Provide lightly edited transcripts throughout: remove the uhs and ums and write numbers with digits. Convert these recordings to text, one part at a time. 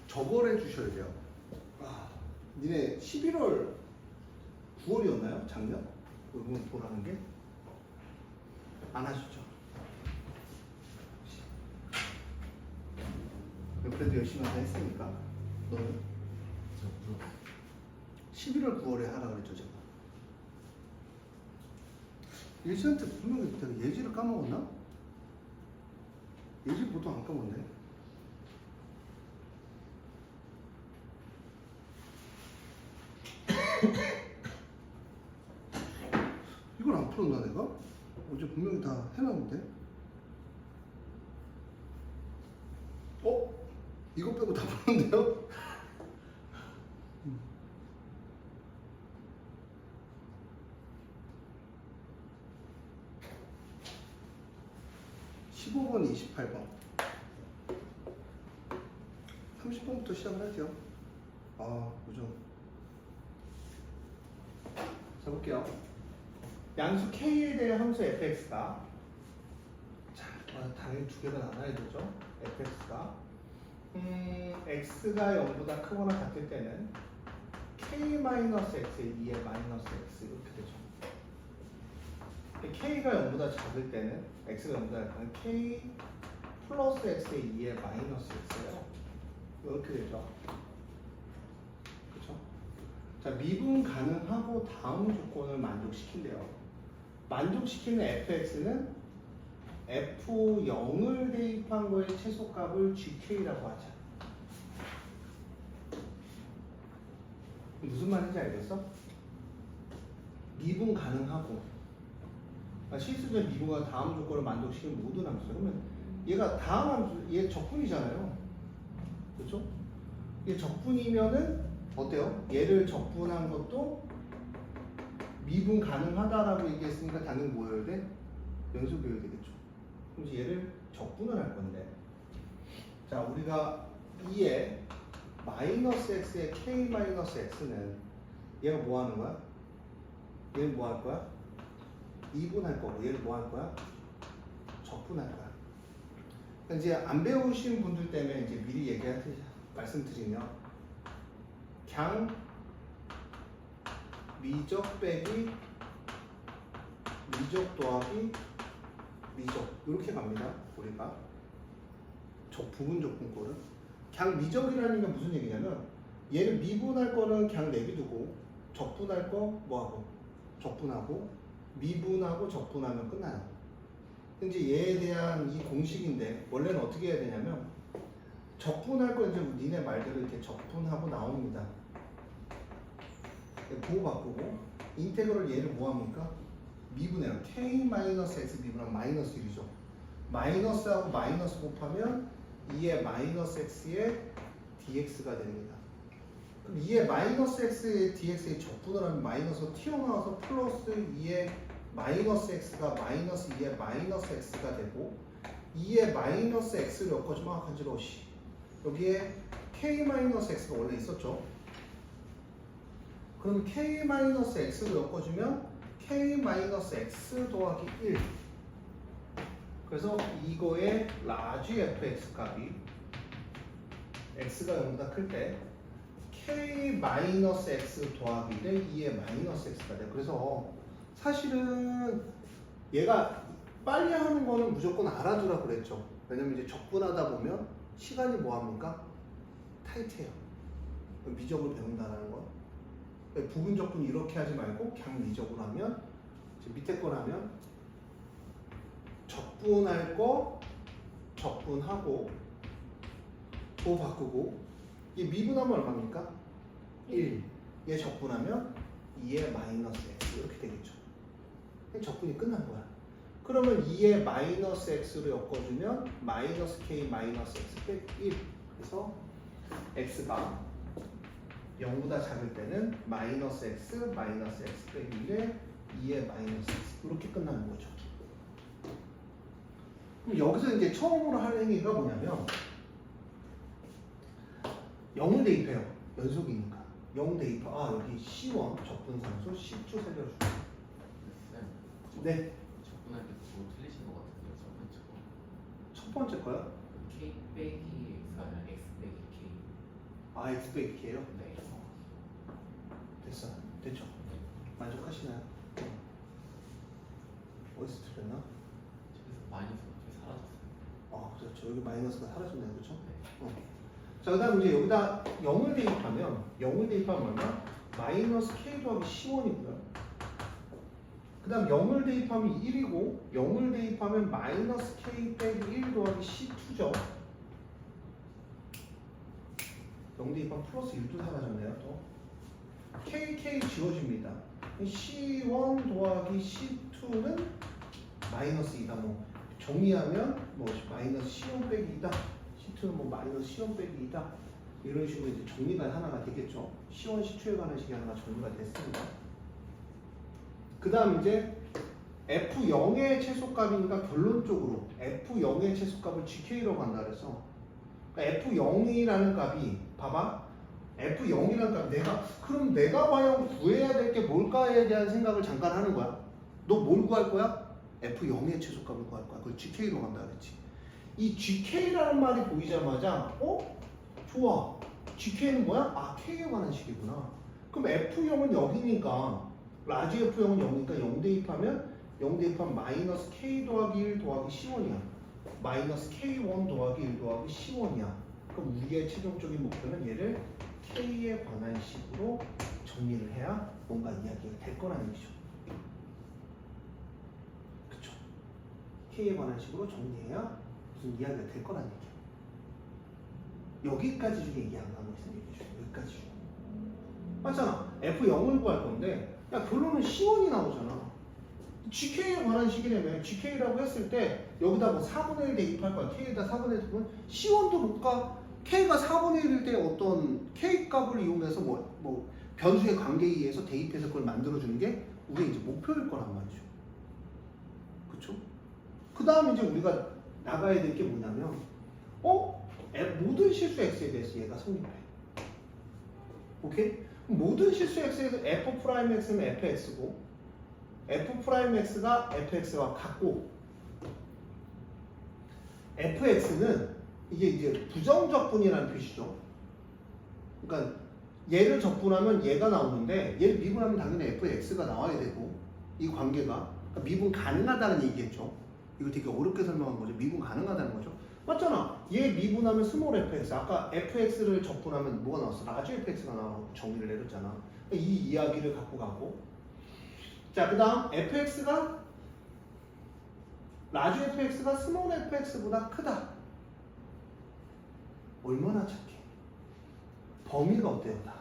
저걸 해주셔야 돼요. 니네 11월 9월이었나요? 작년? 이번 보라는 게? 안 하셨죠? 그래도 열심히 하다 했으니까. 너는? 11월 9월에 하라 그랬죠, 제가. 예지한테 분명히 내가 예지를 까먹었나? 예지 보통 안 까먹네. 이걸 안 풀었나 내가? 어제 분명히 다 해놨는데. 이거 빼고 다 풀었는데요? 15번, 28번. 30번부터 시작을 할게요. 요즘. 자, 볼게요. 양수 K에 대한 함수 fx가, 자, 당연히 두 개가 나눠야 되죠. fx가 x가 0보다 크거나 같을 때는 k-x에 2의 마이너스 x 이렇게 되죠. k가 0보다 작을 때는 x가 0보다 작으면 k 플러스 x에 2의 마이너스 x예요. 이렇게 되죠. 그렇죠? 자, 미분 가능하고 다음 조건을 만족시킨대요. 만족시키는 fx는 f0을 대입한 거의 최소값을 gk라고 하자. 무슨 말인지 알겠어? 미분 가능하고 실수적 미분과 다음 조건을 만족시키는 모든 함수. 그러면 얘가 다음 함수, 얘 적분이잖아요. 그렇죠? 얘 적분이면은 어때요? 얘를 적분한 것도 미분 가능하다라고 얘기했으니까 당연히 뭐여야 돼? 연속이어야 되겠죠. 그럼 이제 얘를 적분을 할 건데, 자, 우리가 2의 마이너스 x의 k 마이너스 x는 얘가 뭐 하는 거야? 얘는 뭐 할 거야? 미분할 거고, 얘를 뭐 할 거야? 적분할 거야. 그러니까 이제 안 배우신 분들 때문에 이제 미리 말씀드리면, 그냥 미적 빼기 미적 더하기 미적 이렇게 갑니다. 우리가 부분 적분꼴은 그냥 미적이라는 게 무슨 얘기냐면, 얘를 미분할 거는 그냥 내비두고 적분할 거 뭐하고 적분하고 미분하고 적분하면 끝나요. 이제 얘에 대한 이 공식인데 원래는 어떻게 해야 되냐면, 적분할 거 이제 니네 말대로 이렇게 적분하고 나옵니다. 부호 바꾸고 인테그럴 얘를 뭐합니까? 미분해요. k-x 미분하면 마이너스 1이죠. 마이너스하고 마이너스 곱하면 2의 마이너스 x의 dx가 됩니다. 그럼 2의 마이너스 x의 dx의 적분을 하면 마이너스 튀어나와서 플러스 2의 마이너스 x가 마이너스 2의 마이너스 x가 되고, 2의 마이너스 x를 엮어주면 간지러우시. 여기에 k-x가 원래 있었죠. 그럼 k-x를 엮어주면 k-x 더하기 1. 그래서 이거의 라지 fx 값이 x가 0보다 클 때 k-x 더하기 1에 2의 마이너스 x가 돼요. 그래서 사실은 얘가 빨리 하는 거는 무조건 알아두라 그랬죠. 왜냐면 이제 적분하다 보면 시간이 뭐합니까? 타이트해요. 미적을 배운다는 거. 부분 적분 이렇게 하지 말고 그냥 미적으로 하면, 밑에 걸 하면 적분할 거 적분하고 도 바꾸고, 이 미분하면 얼마입니까? 1. 얘 적분하면 2의 마이너스 x 이렇게 되겠죠. 적분이 끝난 거야. 그러면 2의 마이너스 x로 엮어주면 마이너스 k 마이너스 x 빼기 1. 그래서 x가 0보다 작을 때는 마이너스 x 빼기 1에 2의 마이너스 x 이렇게 끝나는 거죠. 그럼 여기서 이제 처음으로 할 행위가 뭐냐면 0을 대입해요. 연속이니까 0 대입하. 여기 C1 적분상수 C2 살려주고. 네. 적분할 때 그거 틀리신 것 같은데요. 첫 번째 거. 첫 번째 거요? K 빼기 X가 아니라 X 빼기 K. 아 x 빼기 k예요? 네. 됐어. 됐죠? 만족하시나요? 어디서 틀렸나? 집에서 마이너스 갑자기 사라졌어요. 그렇죠. 여기 마이너스가 사라졌네요. 그렇죠? 네. 자, 그 다음 이제 여기다 0을 대입하면 얼마? 마이너스 k 더하기 c1이고요. 그 다음 0을 대입하면 1이고 0을 대입하면 마이너스 k 빼기 1 더하기 c2죠. 0 대입하면 플러스 1도 사라졌네요. 또 k 지워집니다. c1 더하기 c2는 마이너스 2다. 뭐 정리하면 뭐 마이너스 c1 빼기 2다. c2는 뭐 마이너스 c1 빼기 2다. 이런 식으로 이제 정리가 하나가 되겠죠. c1, c2에 관한 식이 하나가 정리가 됐습니다. 그 다음 이제 f0의 최소값이니까 결론적으로 f0의 최소값을 gk라고 한다 그래서 그러니까 f0이라는 값이 봐봐 f0이라는 값 그럼 내가 과연 구해야 될 게 뭘까에 대한 생각을 잠깐 하는 거야. 너 뭘 구할 거야? f0의 최소값을 구할 거야. 그걸 gk로 간다 그랬지. 이 gk라는 말이 보이자마자 좋아. gk는 뭐야? 아 k에 관한 식이구나. 그럼 f0은 0이니까 라지 f0은 0이니까 0 대입하면 마이너스 k 더하기 1 더하기 c1이야. 마이너스 k1 더하기 1 더하기 c1이야. 그럼 우리의 최종적인 목표는 얘를 k에 관한 식으로 정리를 해야 뭔가 이야기가 될 거라는 얘기죠. 그쵸? k에 관한 식으로 정리해야 무슨 이야기가 될 거라는 얘기야. 여기까지 중에 이해 안 가고 있으면 얘기해 주세요. 여기까지 중에. 맞잖아. f0을 구할 건데 야 결론은 c1이 나오잖아. gk에 관한 식이라면 gk라고 했을 때 여기다 뭐 4분의 1 대입할 거야. k에다 4분의 1 대입하면 c1도 못 가. k가 4분의 1일 때 어떤 k 값을 이용해서 뭐 변수의 관계에 의해서 대입해서 그걸 만들어주는 게 우리의 이제 목표일 거란 말이죠. 그쵸? 그 다음 이제 우리가 나가야 될 게 뭐냐면 모든 실수 x에 대해서 얘가 성립해. 오케이? 모든 실수 x에서 f'x는 fx고 f'x가 fx와 같고 fx는 이게 이제 부정적분이라는 표시죠. 그러니까 얘를 적분하면 얘가 나오는데 얘를 미분하면 당연히 fx가 나와야 되고 이 관계가 그러니까 미분 가능하다는 얘기겠죠. 이거 되게 어렵게 설명한 거죠. 미분 가능하다는 거죠. 맞잖아. 얘 미분하면 스몰 fx. 아까 fx를 적분하면 뭐가 나왔어? 라지 fx가 나와서 정리를 내렸잖아. 이 이야기를 갖고 가고 자, 그 다음 fx가 라지 fx가 스몰 fx보다 크다. 얼마나 착해. 범위가 어때요? 다.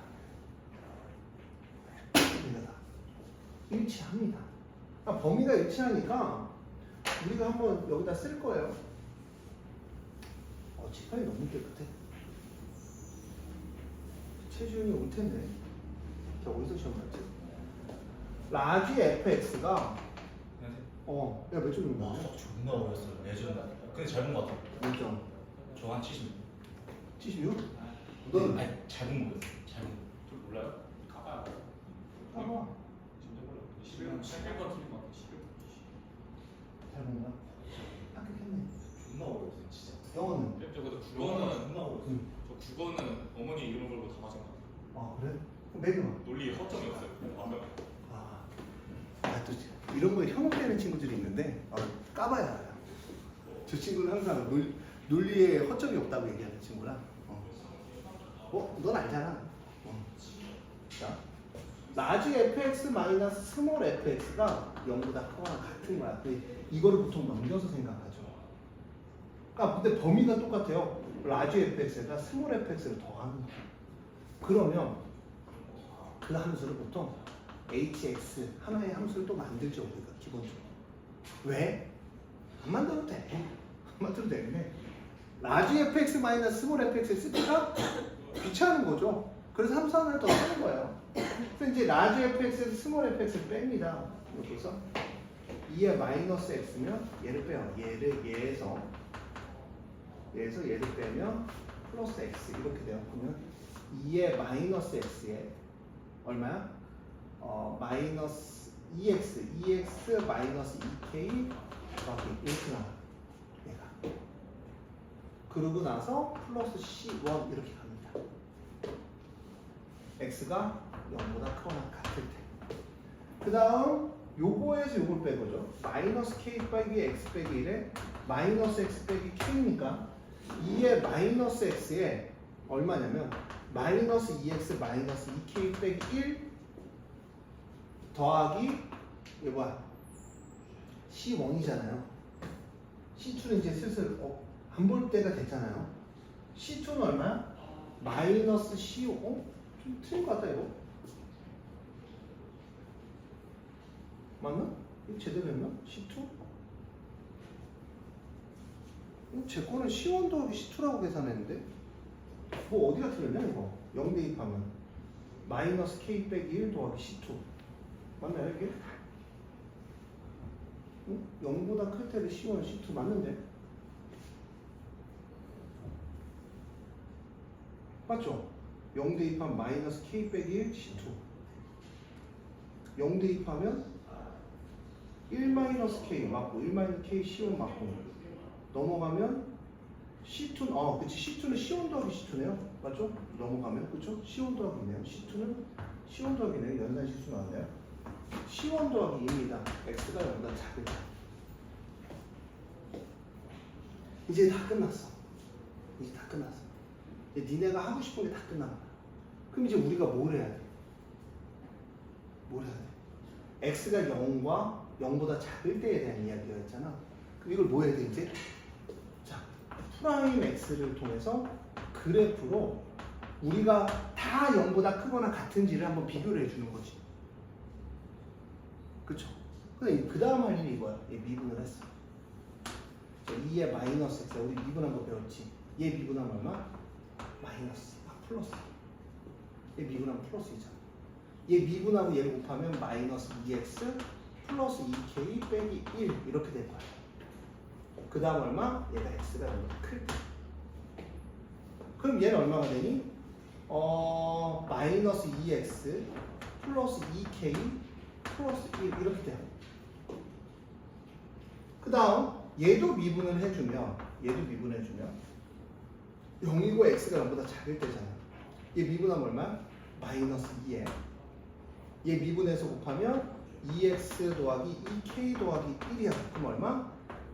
범위가 다 일치합니다. 그러니까 범위가 일치하니까 우리가 한번 여기다 쓸 거예요. 칠판이 너무 깨끗해. 최지훈이 올 텐데. 저 어디서 시험 봤지? 라지 fx가 야 몇 점인 거야? 존나 어렸어요. 예전에. 근데 잘 본 것 같아. 몇 점? 저 한 70. 76? 너는? 아니 잘본 거예요. 잘본 거. 좀 몰라요? 가봐요. 까봐. 진짜 몰라. 11번 시작할 건 틀린 것 같아. 11번. 잘 본다. 합격했네. 존나 어렸어요, 진짜. 영어는? 저도 존나 어렸어요. 저 국어는 어머니 이름 걸고 다 맞은 것 같아요. 아 그래? 그럼 매그마. 논리에 허점이 없어요. 완벽해. 또 이런 거에 현혹되는 친구들이 있는데 까봐야 알아요. 저 친구는 항상 논리에 허점이 없다고 얘기하는 친구라. 넌 알잖아. 자, 라지 fx 마이너스 스몰 fx가 0보다 크거나 같은 거야. 이거를 보통 넘겨서 생각하죠. 그러니까 근데 범위가 똑같아요. 라지 fx에다 스몰 fx를 더하는 거야. 그러면 그 함수를 보통 hx 하나의 함수를 또 만들죠. 우리가 기본적으로. 왜? 안 만들어도 돼. 안 만들어도 되는데 라지 fx 마이너스 스몰 fx를 쓰니까 귀찮은 거죠. 그래서 함수 하나를 더 쓰는 거예요. 그래서 이제 라지 fx에서 스몰 fx를 뺍니다. 여기서 2의 마이너스 x면 얘를 빼요. 얘에서 얘를 빼면 플러스 x 이렇게 돼요. 그러면 2의 마이너스 x에 얼마야? 마이너스 2x 마이너스 2k 더하기 이렇게 나와. 얘가. 그러고 나서 플러스 c1 이렇게 갑니다. x가 0보다 크거나 같을 때. 그 다음 요거에서 요걸 빼보죠. 마이너스 k 빼기 x 빼기 1에 마이너스 x 빼기 k니까 2의 마이너스 x에 얼마냐면 마이너스 2x 마이너스 2k 빼기 1 더하기 이게 뭐야? C1이잖아요. C2는 이제 슬슬 안 볼 때가 됐잖아요. C2는 얼마야? 마이너스 C5. 좀 틀린 것 같다 이거. 맞나? 이거 제대로 했나? C2? 제 거는 C1 더하기 C2라고 계산했는데 뭐 어디가 틀렸냐 이거? 0 대입하면 마이너스 K 빼기 1 더하기 C2 맞나요 이게? 응? 0보다 클 때를 C1, C2 맞는데? 맞죠? 0 대입하면 마이너스 K 빼기 1 C2 0 대입하면 1 마이너스 K 맞고 1 마이너스 K C1 맞고 넘어가면 C2, 그치 C2는 C1 더하기 C2네요 맞죠? 넘어가면 그쵸? C1 더하기네요 C2는 C1 더하기네요 연산 실수 나왔네요 C1 더하기 2입니다 X가 0보다 작을 때 이제 다 끝났어 이제 다 끝났어 이제 니네가 하고 싶은 게 다 끝난 거야 그럼 이제 우리가 뭘 해야 돼? 뭘 해야 돼? X가 0과 0보다 작을 때에 대한 이야기였잖아 그럼 이걸 뭐 해야 돼 이제? 자, 프라임 X를 통해서 그래프로 우리가 다 0보다 크거나 같은지를 한번 비교를 해주는 거지 그쵸? 근데 그 다음 할 일이 이거야 얘 미분을 했어 2의 마이너스 X 우리 미분한 거 배웠지 얘 미분하면 얼마? 마이너스 플러스 얘 미분하면 플러스이잖아 얘 미분하고 얘를 곱하면 마이너스 2x 플러스 2k 빼기 1 이렇게 될 거야 그 다음 얼마? 얘가 x가 얼마나 클 때. 그럼 얘는 얼마가 되니? 마이너스 2x 플러스 2k 플러스 1 이렇게 돼요. 그 다음 얘도 미분을 해주면 0이고 x가 0보다 작을 때잖아. 얘 미분하면 얼마야? 마이너스 2에 얘 미분해서 곱하면 2x 더하기 2k 더하기 1이야. 그럼 얼마?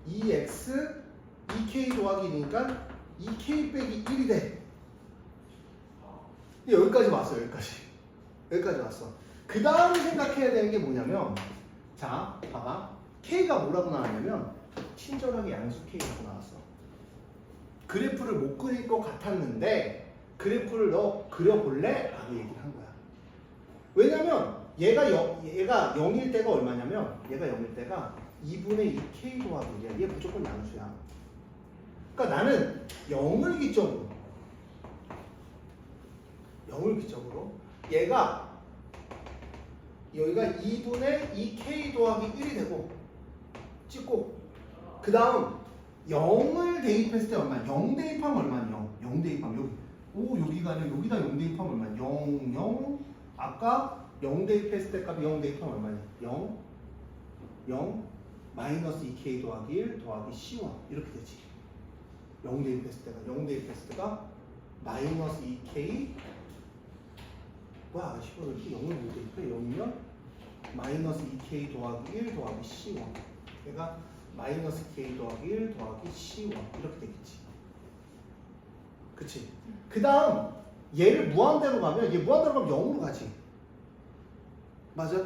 2x 2k 더하기 1이니까 2k 빼기 1이 돼. 여기까지 왔어. 여기까지 왔어. 그 다음 생각해야 되는 게 뭐냐면 자 봐봐 k가 뭐라고 나왔냐면 친절하게 양수 k라고 나왔어. 그래프를 못 그릴 것 같았는데 그래프를 너 그려볼래? 라고 얘기를 한 거야. 왜냐면 얘가 0일 때가 얼마냐면 얘가 0일 때가 2분의 2k 더하기 1이야. 얘 무조건 양수야. 그러니까 나는 0을 기점으로 얘가 여기가 2분의 2k 더하기 1이 되고 찍고 그 다음 0을 대입했을 때 얼마야? 0 대입하면 얼마야? 0 대입하면 여기가 아니라 여기다 0 대입하면 얼마야? 0 아까 0 대입했을 때 값이 0 대입하면 얼마냐? 0 마이너스 2k 더하기 1 더하기 c1 이렇게 되지. 0 대입했을 때가 마이너스 2k 뭐야 10을 이렇게 0을 못 대입해? 0이면 마이너스 2k 더하기 1 더하기 c1 얘가 마이너스 k 더하기 1 더하기 c1 이렇게 되겠지. 그치? 그 다음 얘를 무한대로 가면 0으로 가지. 맞아?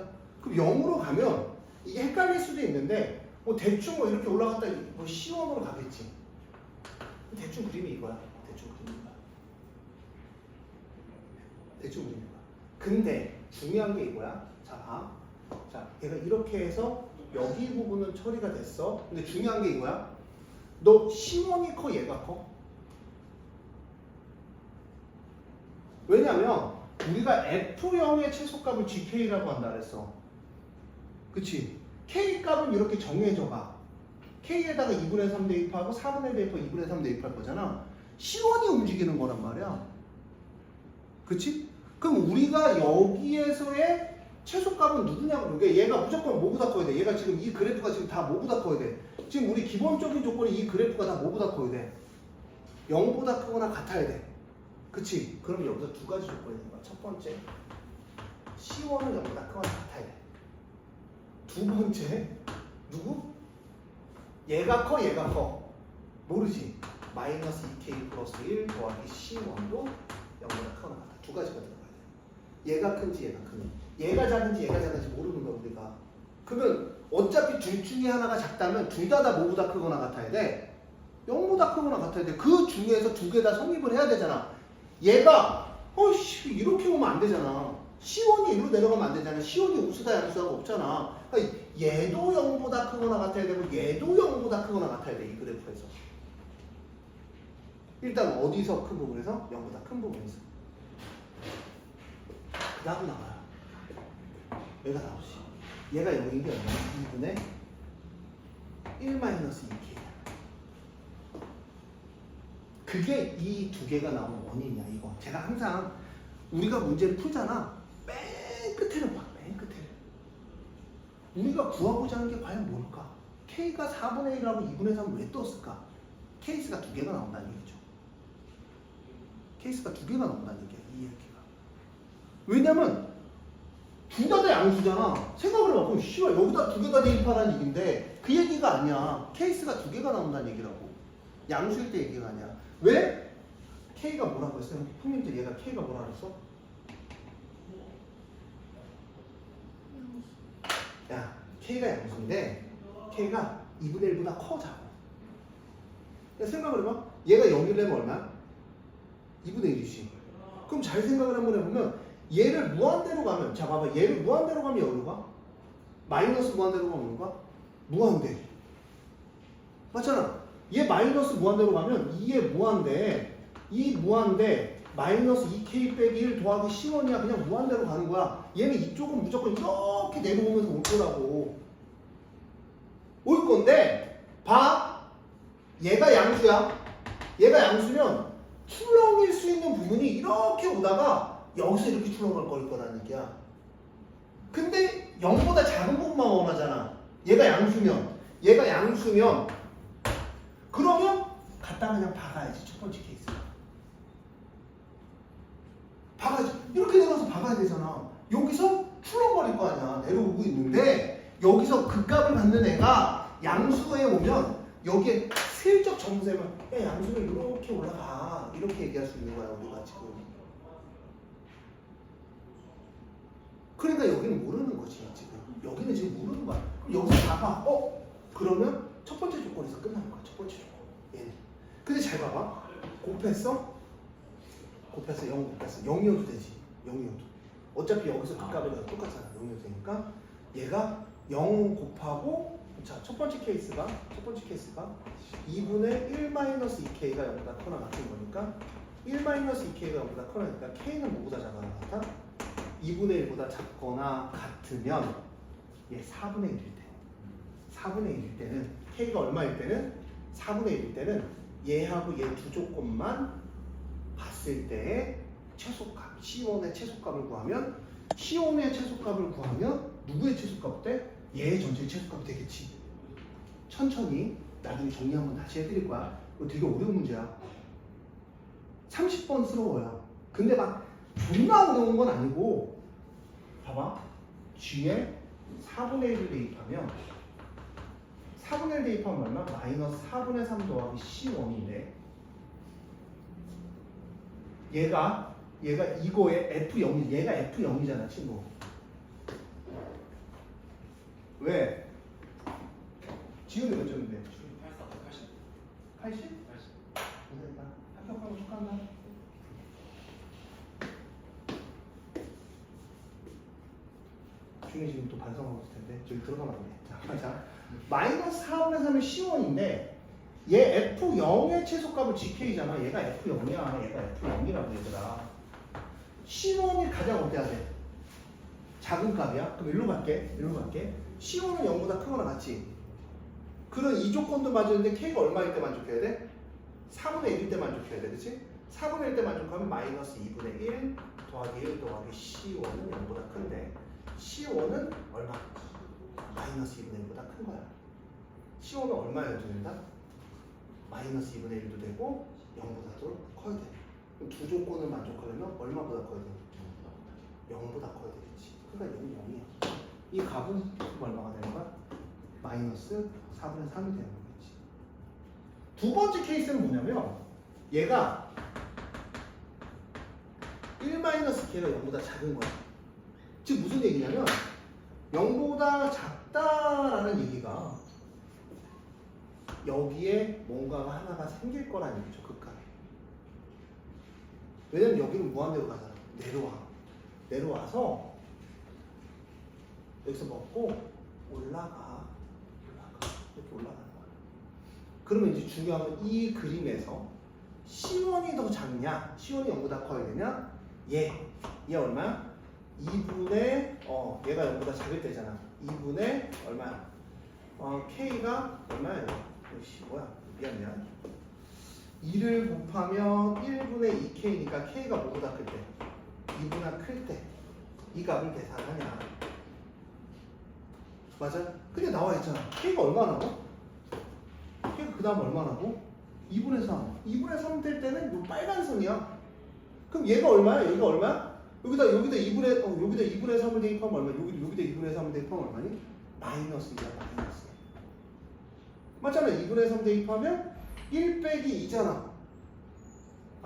그럼 0으로 가면 이게 헷갈릴 수도 있는데 뭐 대충 뭐 이렇게 올라갔다 뭐 c1으로 가겠지. 대충 그림이 이거야. 근데 중요한 게 이거야. 자, 얘가 이렇게 해서 여기 부분은 처리가 됐어. 근데 중요한 게 이거야. 너 C1이 커, 얘가 커? 왜냐면 우리가 F0의 최소값을 GK라고 한다 그랬어. 그치? K 값은 이렇게 정해져 가. K에다가 2분의 3 대입하고 4분의 1 대입하고 2분의 3 대입할 거잖아. C1이 움직이는 거란 말이야. 그치? 그럼 우리가 여기에서의 최소값은 누구냐고. 그러니까 얘가 무조건 뭐보다 커야 돼. 얘가 지금 이 그래프가 지금 다 뭐보다 커야 돼. 지금 우리 기본적인 조건이 이 그래프가 다 뭐보다 커야 돼. 0보다 크거나 같아야 돼. 그치? 그럼 여기서 두 가지 조건이 있는 거야. 첫 번째, C1은 0보다 크거나 같아야 돼. 두 번째, 누구? 얘가 커, 얘가 커. 모르지? 마이너스 2k 플러스 1 더하기 C1도 0보다 크거나 같아. 두 가지가 들어가야 돼. 얘가 큰지 얘가 큰지. 얘가 작은지 얘가 작은지 모르는 거야 우리가. 그러면 어차피 둘 중에 하나가 작다면 둘 다 뭐보다 크거나 같아야 돼? 0보다 크거나 같아야 돼. 그 중에서 두 개 다 성립을 해야 되잖아. 얘가 어씨 이렇게 오면 안 되잖아. C1이 이리로 내려가면 안 되잖아. C1이 우수다 양수하고 없잖아. 그러니까 얘도 0보다 크거나 같아야 되고 얘도 0보다 크거나 같아야 돼. 이 그래프에서. 일단 어디서 큰 부분에서? 0보다 큰 부분에서. 그 다음 나와요. 얘가 나오지. 얘가 0인 게 얼마야? 2분의 1-2k. 그게 이 두 개가 나오는 원인이야 이거. 제가 항상 우리가 문제를 풀잖아. 맨 끝에는 봐. 맨 끝에는. 우리가 구하고자 하는 게 과연 뭘까? K가 4분의 1하고 2분의 3을 왜 떴을까? 케이스가 두 개가 나온다는 얘기죠. 케이스가 두 개가 나온다는 얘기야. 이 얘기가. 왜냐면 둘 다 양수잖아. 생각을 해봐. 그럼 씨발 여기다 두 개가 대입하라는 얘기인데 그 얘기가 아니야. 케이스가 두 개가 나온다는 얘기라고. 양수일 때 얘기가 아니야. 왜? K가 뭐라고 했어요? 형님들 얘가 K가 뭐라 그랬어? 야, K가 양수인데 K가 2분의 1보다 커 작아. 생각을 해봐. 얘가 0이라면 얼마야? 2분의 1이지. 그럼 잘 생각을 한번 해보면 얘를 무한대로 가면, 자 봐봐, 얘를 무한대로 가면 어디로 가? 마이너스 무한대로 가면 어디로 가? 무한대. 맞잖아. 얘 마이너스 무한대로 가면 2의 무한대, 이 무한대 마이너스 2k 빼기 1 더하기 C1이야. 그냥 무한대로 가는 거야. 얘는 이쪽은 무조건 이렇게 내려오면서 올 거라고. 올 건데 봐. 얘가 양수야. 얘가 양수면 출렁일 수 있는 부분이 이렇게 오다가 여기서 이렇게 출렁을 걸 거라는 얘기야. 근데 0보다 작은 부분만 원하잖아. 얘가 양수면 그러면 갖다 그냥 박아야지. 첫 번째 케이스 박아야지. 이렇게 내려서 박아야 되잖아. 여기서 출렁거릴 거 아니야. 내려오고 있는데 여기서 그 값을 받는 애가 양수에 오면 여기에 슬쩍 점수하면 야 양수는 이렇게 올라가. 이렇게 얘기할 수 있는 거야 우리가 지금. 그러니까 여기는 모르는 거지 지금. 여기는 지금 모르는 거야. 그럼 여기서 봐봐. 그러면 첫 번째 조건에서 끝나는 거야. 첫 번째 조건. 얘는. 근데 잘 봐봐. 곱했어? 0 곱했어. 0이어도 되지. 0이어도. 어차피 여기서 그 값이 똑같잖아. 0이어도 되니까 얘가 0 곱하고 자, 첫 번째 케이스가 2분의 1-2k가 0보다 커나 같은 거니까 1-2k가 0보다 커나니까 K는 뭐보다 작거나 같아? 2분의 1보다 작거나 같으면 얘 4분의 1일 때 4분의 1일 때는 K가 얼마일 때는 4분의 1일 때는 얘하고 얘 두 조건만 봤을 때의 최소값 C1의 최소값을 구하면 C1의 최소값을 구하면 누구의 최소값 때? 얘의 전체의 최소값이 되겠지. 천천히 나중에 정리 한번 다시 해드릴 거야. 이거 되게 어려운 문제야. 30번스러워요. 근데 막 존나 어려운 건 아니고 봐봐. G에 4분의 1을 대입하면 4분의 1 대입하면 얼마? 마이너스 4분의 3 더하기 C1인데 얘가 이거의 F0이 얘가 F0이잖아 친구. 왜? 지훈이 몇 점인데? 80? 80? 그러니까 합격하고 축하한다. 준이 지금 또 반성하고 있을 텐데 저기 들어가면 안 돼. 자, 마이너스 4분의 3은 C1인데 얘 F0의 최소값은 GK잖아. 얘가 F0이야. 얘가 F0이라고 얘들아. C1이 가장 어때야 돼? 작은 값이야? 그럼 일로 갈게. C1은 0보다 크거나 같지? 그런 이 조건도 맞았는데 K가 얼마일 때 만족해야 돼? 4분의 1일 때 만족해야 돼. 그치? 4분의 1 때 만족하면 마이너스 2분의 1 더하기 1 더하기 C1은 0보다 큰데 C1은 얼마? 마이너스 2분의 1보다 큰 거야. C1은 얼마여도 된다? 마이너스 2분의 1도 되고 0보다도 커야 돼. 그럼 두 조건을 만족하려면 얼마보다 커야 돼? 0보다 커야 되겠지. 그러니까 0이 0이야. 이 값은 얼마가 되는 거야? 마이너스 4분의 3이 되는 거겠지. 두 번째 케이스는 뭐냐면 얘가 1-k가 0보다 작은 거야. 즉 무슨 얘기냐면 0보다 작다라는 얘기가 여기에 뭔가가 하나가 생길 거라는 얘기죠. 극한에. 왜냐면 여기는 무한대로 가잖아. 내려와서 여기서 먹고 올라가 이렇게 올라가는 거야. 그러면 이제 중요한 건 이 그림에서 C1이 더 작냐 C1이 0보다 커야 되냐 얘 얼마야? 2분의 얘가 0보다 작을 때잖아. 2분의 얼마야? K가 얼마야? 뭐야? 미안 2를 곱하면 1분의 2K니까 K가 뭐보다 클 때? 2보다 클 때 이 값을 계산하냐. 맞아? 근데 나와 있잖아. K가 얼마 나고? K가 그 다음 얼마 나고? 2분의 3. 2분의 3 될 때는 요 빨간 선이야. 그럼 얘가 얼마야? 여기가 얼마야? 여기다 2분의 3을 대입하면 얼마? 여기다 2분의 3을 대입하면 얼마니? 마이너스 2야, 마이너스. 맞잖아. 2분의 3 대입하면 1 빼기 2잖아.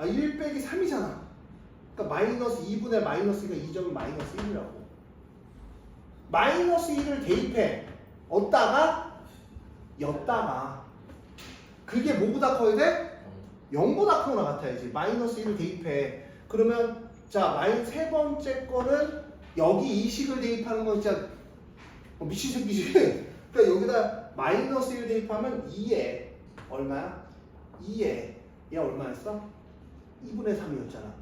1 빼기 3이잖아. 그러니까 마이너스 2분의 마이너스 2가 2점이 마이너스 1이라고. 마이너스 1을 대입해. 얻다가 였다가 그게 뭐보다 커야 돼? 0보다 크거나 같아야지. 마이너스 1을 대입해. 그러면 자, 세 번째 거는 여기 이 식을 대입하는 건 진짜 미친 새끼지. 그러니까 여기다 마이너스 1 대입하면 2에 얼마야? 2에 얘 얼마였어? 2분의 3이었잖아.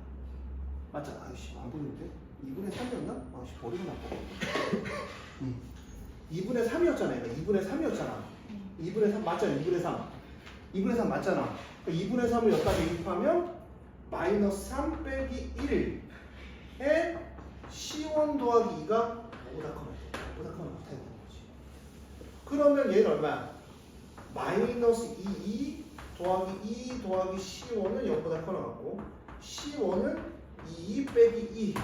맞잖아. 아이씨 안 보이는데? 2분의 3이었나? 아이씨 버리고 나빠. 2분의 3이었잖아. 얘가 2분의 3이었잖아. 2분의 3 맞잖아. 2분의 3. 2분의 3 맞잖아. 그러니까 2분의 3을 여기다 대입하면 마이너스 3 빼기 1에 C1 더하기 2가 5보다 커야 돼. 5보다 커면 못해야 되는 거지. 그러면 얘는 얼마야? 마이너스 2 더하기 2 더하기 C1은 0보다 커나갔고 C1은 2 빼기 2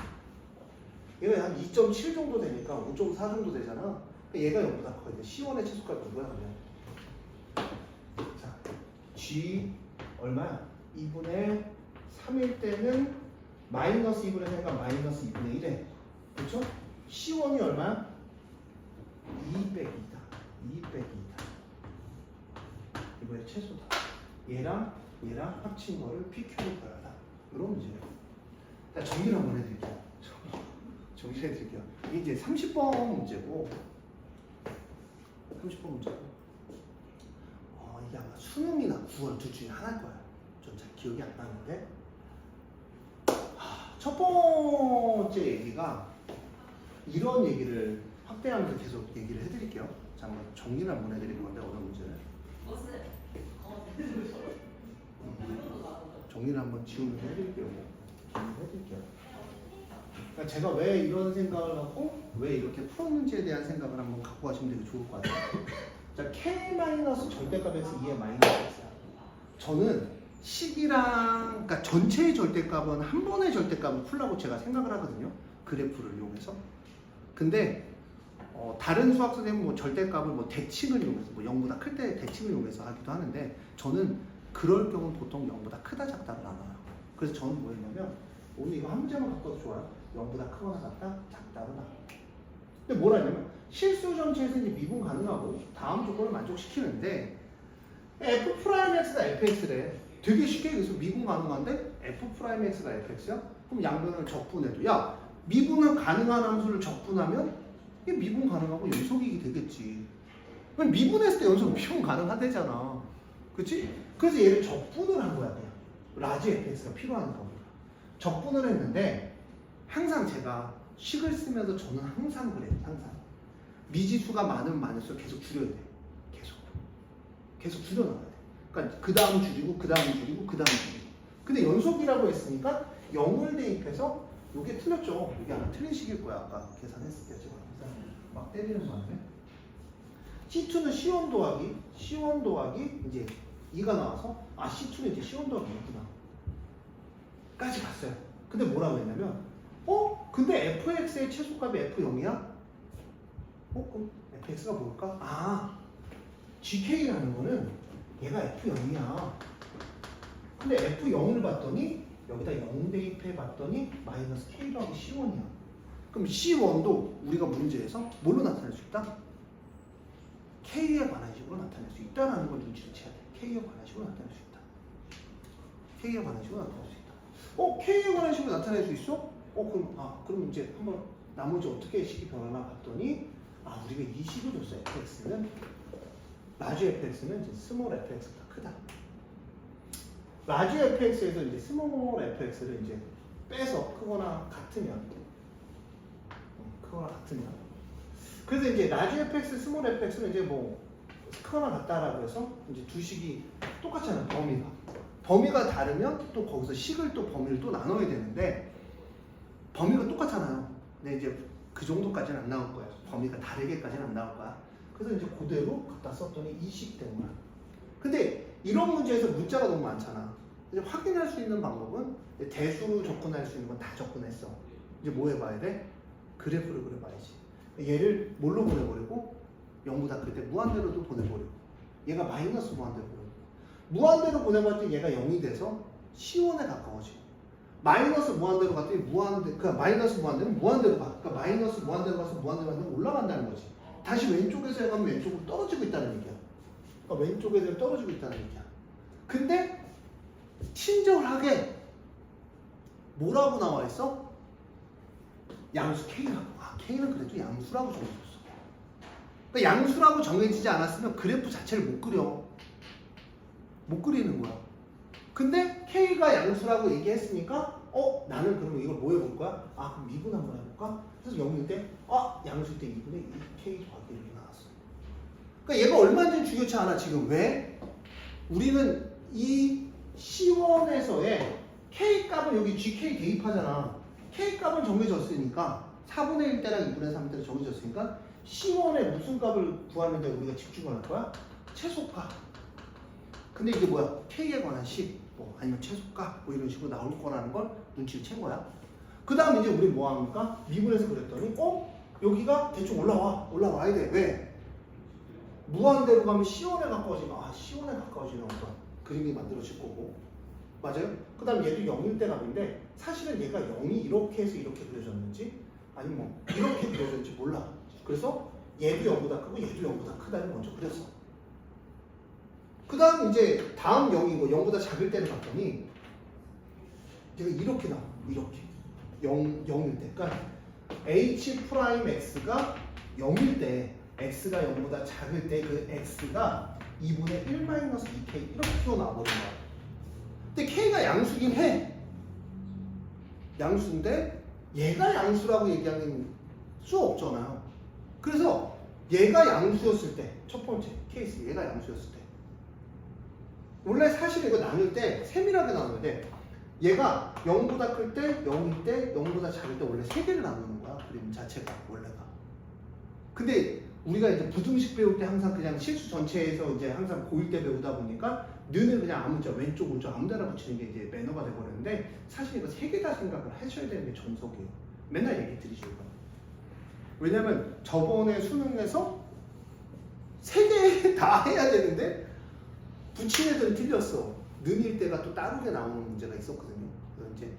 얘가 한 2.7 정도 되니까 5.4 정도 되잖아. 얘가 0보다 커야 돼. C1의 최소값 누구야 그러면? 자, G 얼마야? 2분의 3일 때는 마이너스 2분의 3가 마이너스 2분의 1에 그렇죠? C1이 얼마야? 2 빼기 2다. 2 빼기 2다. 이거의 최소다. 얘랑 합친 거를 PQ로 더하다. 이런 문제예요. 정리를 한번 해드릴게요. 정리를 해드릴게요. 이게 이제 30번 문제고 30번 문제고 이게 아마 수능이나 9월 둘 중에 하나일 거예요. 좀 잘 기억이 안 나는데 첫 번째 얘기가 이런 얘기를 확대하면서 계속 얘기를 해드릴게요. 자, 한번 정리를 한번 해드릴 건데 어느 문제를 정리를 한번 지우면서 해드릴게요. 그러니까 제가 왜 이런 생각을 하고 왜 이렇게 풀었는지에 대한 생각을 한번 갖고 가시면 되게 좋을 것 같아요. 자, K- 절대값에서 2의 마이너스 x야. 저는 식이랑 그러니까 전체의 절대값은 한 번의 절대값을 풀라고 제가 생각을 하거든요. 그래프를 이용해서. 근데 다른 수학 선생님은 뭐 절대값을 뭐 대칭을 이용해서 뭐 0보다 클 때 대칭을 이용해서 하기도 하는데 저는 그럴 경우는 보통 0보다 크다 작다를 나눠요. 그래서 저는 뭐 했냐면 오늘 이거 한 문제만 갖고도 좋아요. 0보다 크거나 같다 작다로 나눠요. 근데 뭐라 했냐면 실수 전체에서 이제 미분 가능하고 다음 조건을 만족시키는데 F'X다 FX래. 되게 쉽게 여기서 미분 가능한데 F'X가 FX야? 그럼 양변을 적분해도 야 미분은 가능한 함수를 적분하면 이게 미분 가능하고 연속이익이 되겠지. 그럼 미분했을 때 연속 미분 가능하대잖아. 그치? 그래서 얘를 적분을 한 거야 그냥. 라지 FX가 필요한 거. 적분을 했는데 항상 제가 식을 쓰면서 저는 항상 그래요. 항상. 미지수가 많으면 많을수록 계속 줄여야 돼. 계속 줄여나가야 돼. 그러니까 그 다음 줄이고 그 다음 줄이고 그 다음 줄이고. 근데 연속이라고 했으니까 0을 대입해서 이게 틀렸죠. 이게 아마 틀린 식일 거야. 아까 계산했을 때 제가 막 때리는 바람에 C2는 C1 더하기 이제 2가 나와서 C2는 이제 C1 더하기 2구나. 까지 갔어요. 근데 뭐라고 했냐면 근데 fx의 최소값이 f0이야? 그럼 fx가 뭘까? 아, gk라는 거는 얘가 f0이야. 근데 f0을 봤더니 여기다 0 대입해 봤더니 마이너스 k 더하기 c1이야. 그럼 c1도 우리가 문제에서 뭘로 나타낼 수 있다? k에 관한 식으로 나타낼 수 있다라는 걸 눈치를 채야 돼. k에 관한 식으로 나타낼 수 있다. k에 관한 식으로 나타낼 수 있다. k에 관한 식으로 나타낼 수 있어? 그럼 이제 한번 나머지 어떻게 식이 변하나 봤더니 우리가 이 식을 줬어. fx는 라지 fx는 이제 스몰 fx보다 크다. 라지 fx에서 이제 스몰 fx를 이제 빼서 크거나 같으면 그래서 이제 라지 fx, 스몰 fx는 이제 뭐 크거나 같다라고 해서 이제 두 식이 똑같잖아요. 범위가 다르면 또 거기서 식을 또 범위를 또 나눠야 되는데 범위가 똑같잖아요. 근데 이제 그 정도까지는 안 나올 거야. 범위가 다르게까지는 안 나올 거야. 그래서 이제 그대로 갖다 썼더니 이 식 때문에. 근데 이런 문제에서 문자가 너무 많잖아. 이제 확인할 수 있는 방법은 대수로 접근할 수 있는 건 다 접근했어. 이제 뭐 해봐야 돼? 그래프를 그려봐야지. 얘를 뭘로 보내버리고 0보다 클 때 무한대로도 보내버리고 얘가 마이너스 무한대로 보내고 무한대로 보내봤더니 얘가 0이 돼서 C1에 가까워지고 마이너스 무한대로 갔더니 마이너스 무한대는 무한대로 가. 그러니까 마이너스 무한대로 가서 무한대로 가면 올라간다는 거지. 다시 왼쪽에서 가면 왼쪽으로 떨어지고 있다는 얘기야. 그러니까 왼쪽에서 떨어지고 있다는 얘기야. 근데 친절하게 뭐라고 나와 있어? 양수 K라고. K는 그래도 양수라고 정해졌어. 그러니까 양수라고 정해지지 않았으면 그래프 자체를 못 그려. 못 그리는 거야. 근데 K가 양수라고 얘기했으니까 나는 그러면 이걸 뭐 해볼 거야? 그럼 미분 한번 해볼까? 그래서 0일 때 양수일 때 2분의 2K 더하기 1이 나왔어. 그러니까 얘가 얼마인지 중요치 않아. 지금 왜? 우리는 이 C1에서의 K 값은 여기 GK 대입하잖아. K 값은 정해졌으니까 4분의 1 대랑 2분의 3 대로 정해졌으니까 C1의 무슨 값을 구하는데 우리가 집중을 할 거야? 최소값. 근데 이게 뭐야? K에 관한 식, 아니면 최소값, 이런 식으로 나올 거라는 걸 눈치를 챈 거야. 그 다음 이제 우리 뭐 합니까? 미분해서 그랬더니, 여기가 대충 올라와야 돼. 왜? 무한대로 가면 C1에 가까워지면, C1에 가까워지는 어떤 그림이 만들어질 거고. 맞아요? 그 다음 얘도 0일 때 값인데, 사실은 얘가 0이 이렇게 해서 이렇게 그려졌는지, 아니면 이렇게 그려졌는지 몰라. 그래서 얘도 0보다 크고 얘도 0보다 크다를 먼저 그렸어. 그 다음 이제 다음 0이고 0보다 작을 때를 봤더니 얘가 이렇게 나와. 이렇게 0일 때. 그러니까 H'X가 0일 때 X가 0보다 작을 때 그 X가 2분의 1-2K 이렇게 튀어나와버린 거야. 근데 K가 양수긴 해. 양수인데 얘가 양수라고 얘기하는 수 없잖아요. 그래서 얘가 양수였을 때 첫 번째 케이스 얘가 양수였을 때 원래 사실 이거 나눌 때 세밀하게 나누는데 얘가 0보다 클 때, 0일 때, 0보다 작을 때 원래 3개를 나누는 거야. 그림 자체가 원래가. 근데 우리가 이제 부등식 배울 때 항상 그냥 실수 전체에서 이제 항상 고1 때 배우다 보니까 는을 그냥 아무자 왼쪽 오른쪽 아무데나 붙이는 게 이제 매너가 돼버렸는데 사실 이거 3개 다 생각을 하셔야 되는 게 전속이에요. 맨날 얘기 드리죠. 왜냐면 저번에 수능에서 3개 다 해야 되는데 붙인 애들은 틀렸어. 는일 때가 또 다르게 나오는 문제가 있었거든요. 그래서 이제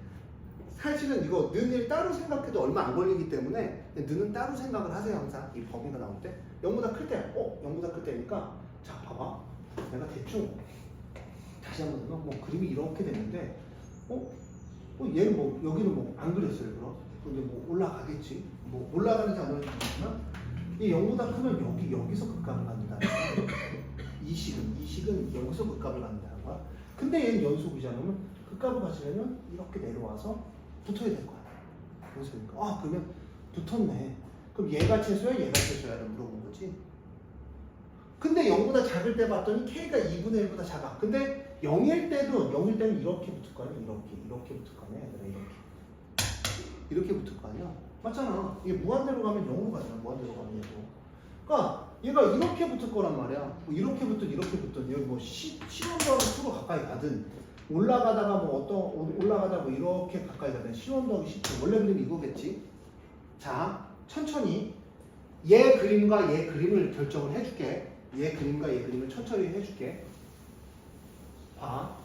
사실은 이거 는일 따로 생각해도 얼마 안 걸리기 때문에 는은 따로 생각을 하세요. 항상 이 범위가 나올 때 0보다 클 때, 0보다 클 때니까 자 봐봐. 내가 대충 다시 한번 넣으면 뭐 그림이 이렇게 됐는데 얘는 뭐 여기는 뭐 안 그렸어요. 그럼 근데 뭐 올라가겠지. 뭐 올라가는지 안 올라가는지 모르지만 이 0보다 크면 여기서 극값을 갖는다는 거야. 이 식은 여기서 극값을 갖는다는 거야. 근데 얘는 연속이잖아. 그러면 극값을 가지려면 이렇게 내려와서 붙어야 될 거야. 연속이니까. 그러면 붙었네. 그럼 얘가 최소야, 얘가 최소야를 물어본 거지. 근데 0보다 작을 때 봤더니 K가 2분의 1보다 작아. 근데 0일 때는 이렇게 붙을 거 아니야? 이렇게 붙을 거 아니야? 얘들아, 이렇게 붙을 거 아니야? 맞잖아. 이게 무한대로 가면 0으로 가잖아. 무한대로 가면 얘도. 그러니까 얘가 이렇게 붙을 거란 말이야. 뭐 이렇게 붙든 여기 뭐 C1더하기 2로 가까이 가든 올라가다가 뭐 올라가다 뭐 이렇게 가까이 가면 C1 더하기 C2 원래 그림 이거겠지. 자 천천히 얘 그림과 얘 그림을 결정을 해줄게. 얘 그림과 얘 그림을 천천히 해줄게. 봐.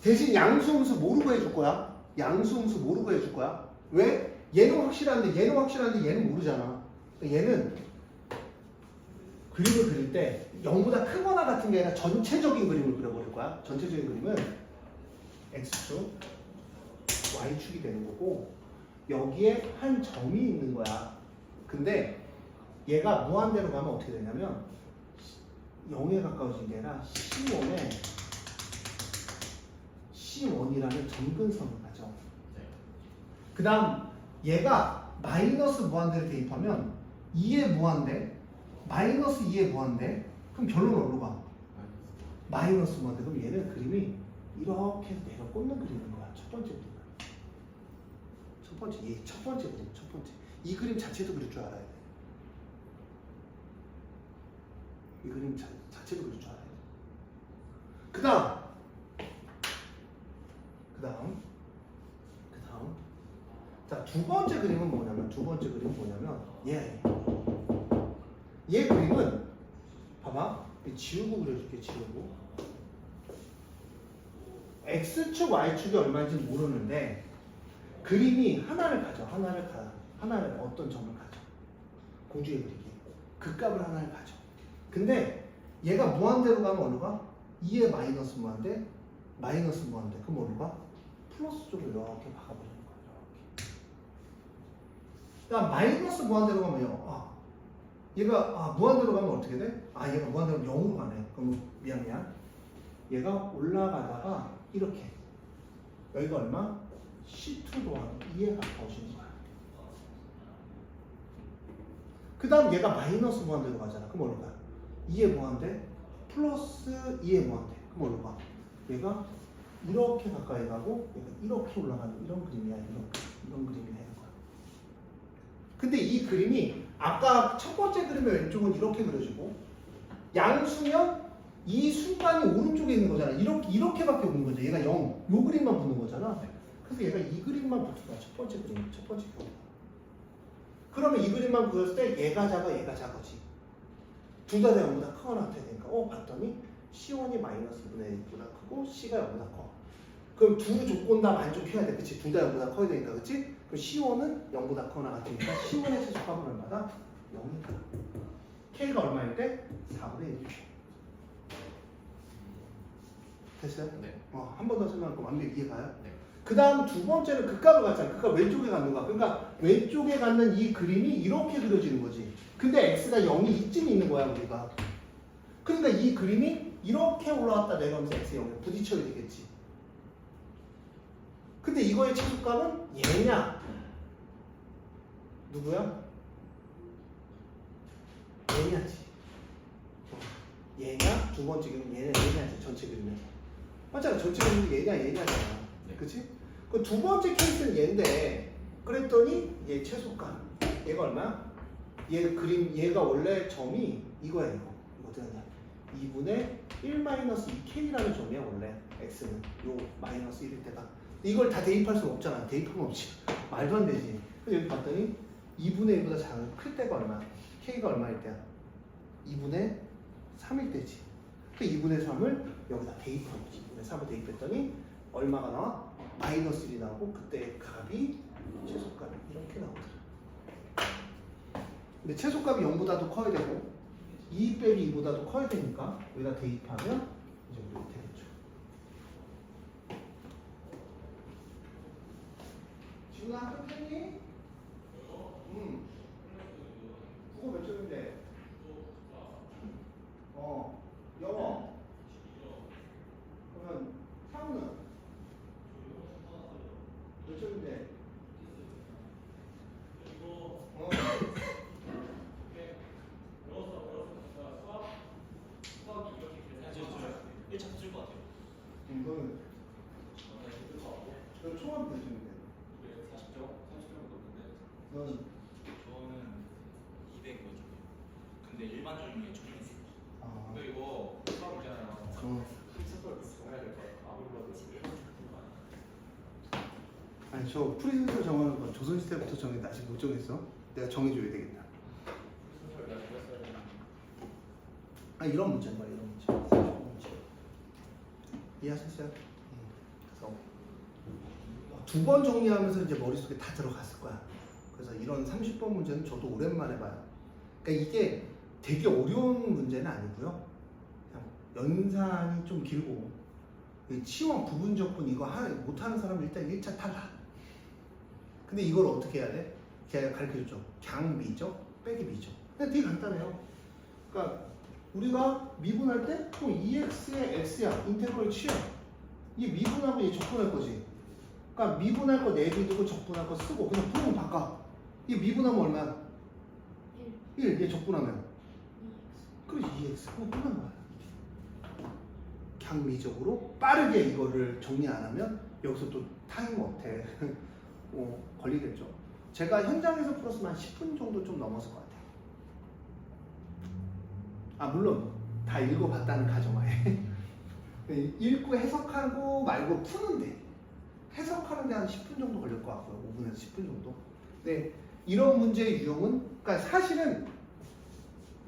대신 양수음수 모르고 해줄 거야. 양수음수 모르고 해줄 거야. 왜? 얘는 확실한데 얘는 모르잖아. 얘는 그림을 그릴 때 0보다 크거나 같은 게 아니라 전체적인 그림을 그려버릴 거야. 전체적인 그림은 X축, Y축이 되는 거고 여기에 한 점이 있는 거야. 근데 얘가 무한대로 가면 어떻게 되냐면 0에 가까워진 게 아니라 C1이라는 점근선을 가져. 그 다음 얘가 마이너스 무한대를 대입하면 2의 무한대 마이너스 2의 무한대 그럼 결론은 어디로 가? 마이너스 무한대. 그럼 얘는 그림이 이렇게 내가 꽂는 그림인 거야. 첫 번째 그림. 첫 번째 그림. 첫 번째. 이 그림 자체도 그릴 줄 알아야 돼. 이 그림 자체도 그릴 줄 알아야 돼. 그 다음 자, 두 번째 그림은 뭐냐면 얘 그림은 봐봐. 지우고 그려줄게. 지우고 X축, Y축이 얼마인지 모르는데 그림이 하나를 가져. 하나를 어떤 점을 가져. 공중에 그리기. 그 값을 하나를 가져. 근데 얘가 무한대로 가면 어느 가? 2의 마이너스 무한대. 그럼 어느 가? 플러스 쪽으로 이렇게 박아버리는 거야. 이렇게. 그러니까 마이너스 무한대로 가면요. 얘가 무한대로 가면 어떻게 돼? 얘가 무한대로 0으로 가네. 그럼 미안. 얘가 올라가다가 이렇게 여기가 얼마? C2 더하기 2에 가까워지는 거야. 그 다음 얘가 마이너스 무한대로 가잖아. 그럼 어디로 가? 2의 무한대 플러스 2의 무한대. 그럼 어디로 가? 얘가 이렇게 가까이 가고 얘가 이렇게 올라가는 이런 그림이야. 이런 그림이 되는 거야. 근데 이 그림이 아까 첫 번째 그림의 왼쪽은 이렇게 그려지고 양수면 이 순간이 오른쪽에 있는 거잖아. 이렇게밖에 없는 거죠. 얘가 0. 요 그림만 붙는 거잖아. 그래서 얘가 이 그림만 붙은 거야. 첫 번째 경우. 그러면 이 그림만 그렸을 때 얘가 작아지. 둘 다 0보다 크거나 같아야 되니까 봤더니 C1이 마이너스 2분의 1보다 크고 C가 0보다 커. 그럼 두 조건 다 만족해야 돼. 그치? 둘 다 0보다 커야 되니까. 그치? 그럼 C1은 0보다 크거나 같으니까 C1의 최소값은 얼마다? 0이다. K가 얼마일 때? 4분의 1. 됐어요? 네. 한 번 더 설명할 거 완벽히 이해가요? 네. 그 다음 두 번째는 그 값을 갖잖아. 그 값 왼쪽에 갖는 거야. 그러니까 왼쪽에 갖는 이 그림이 이렇게 그려지는 거지. 근데 x가 0이 이쯤에 있는 거야 우리가. 그러니까 이 그림이 이렇게 올라갔다 내려가면서 x 0에 부딪혀야 되겠지. 근데 이거의 최소값은 얘냐? 누구야? 얘냐지. 얘냐? 두 번째 그림 얘냐지. 전체 그림에. 맞잖아. 전체 그림이 얘냐잖아. 네. 그치? 그 두 번째 케이스는 얘인데 그랬더니 얘 최소값. 얘가 얼마야? 얘 그림 얘가 원래 점이 이거야 이거. 이거 어떻게 하냐? 2분의 1-2k라는 점이야 원래 x는 요 마이너스 1일 때가. 이걸 다 대입할 수 없잖아. 대입하면 없지. 말도 안 되지. 그래서 여기 봤더니 2분의 1보다 작은 클 때가 얼마? k가 얼마일 때야? 2분의 3일 때지. 그 2분의 3을 여기다 대입하는 거지. 2분의 3을 대입했더니 얼마가 나와? 마이너스 1이 나오고 그때 값이 최소값이 이렇게 나오더라. 근데 최소값이 0보다도 커야 되고 2 빼기 2보다도 커야 되니까 여기다 대입하면 이제 이렇게 되겠죠. 지금 학교 켰니? 국어 몇 점인데? 영어. 그러면 사우는 몇 점인데? 이거는 너 총합 몇 점인데? 40점? 30점 넘는데. 너는 아니 저 프리즌에서 정하는 건 조선시대부터 정했는데 아직 못 정했어. 내가 정해줘야 되겠다. 아 이런 문제인 거야 이런 문제. 30번 문제. 이해하셨어요? 그래서 두 번 정리하면서 이제 머릿속에 다 들어갔을 거야. 그래서 이런 30번 문제는 저도 오랜만에 봐요. 그러니까 이게 되게 어려운 문제는 아니고요. 그냥 연산이 좀 길고 치원 부분적분 이거 못하는 사람은 일단 1차 탈락. 근데 이걸 어떻게 해야 돼? 걔가 가르쳐줬죠. 갱미적 빼기 미적. 근데 되게 간단해요. 그러니까 우리가 미분할 때 2x의 x야. 인테그럴 치워. 이게 미분하고 얘 적분할 거지. 그러니까 미분할 거 내비두고 적분할 거 쓰고 그냥 풀으면 바꿔. 이게 미분하면 얼마야? 1. 얘 적분하면? 그래 2x. 그거 끝난 거야. 강미적으로 빠르게 이거를 정리 안 하면 여기서 또 타임 어택 걸리겠죠. 제가 현장에서 풀었으면 한 10분 정도 좀 넘었을 것 같아요. 아 물론 다 읽어봤다는 가정하에 읽고 해석하고 말고 푸는데 해석하는데 한 10분 정도 걸릴 것 같고요. 5분에서 10분 정도. 근데 이런 문제의 유형은 그러니까 사실은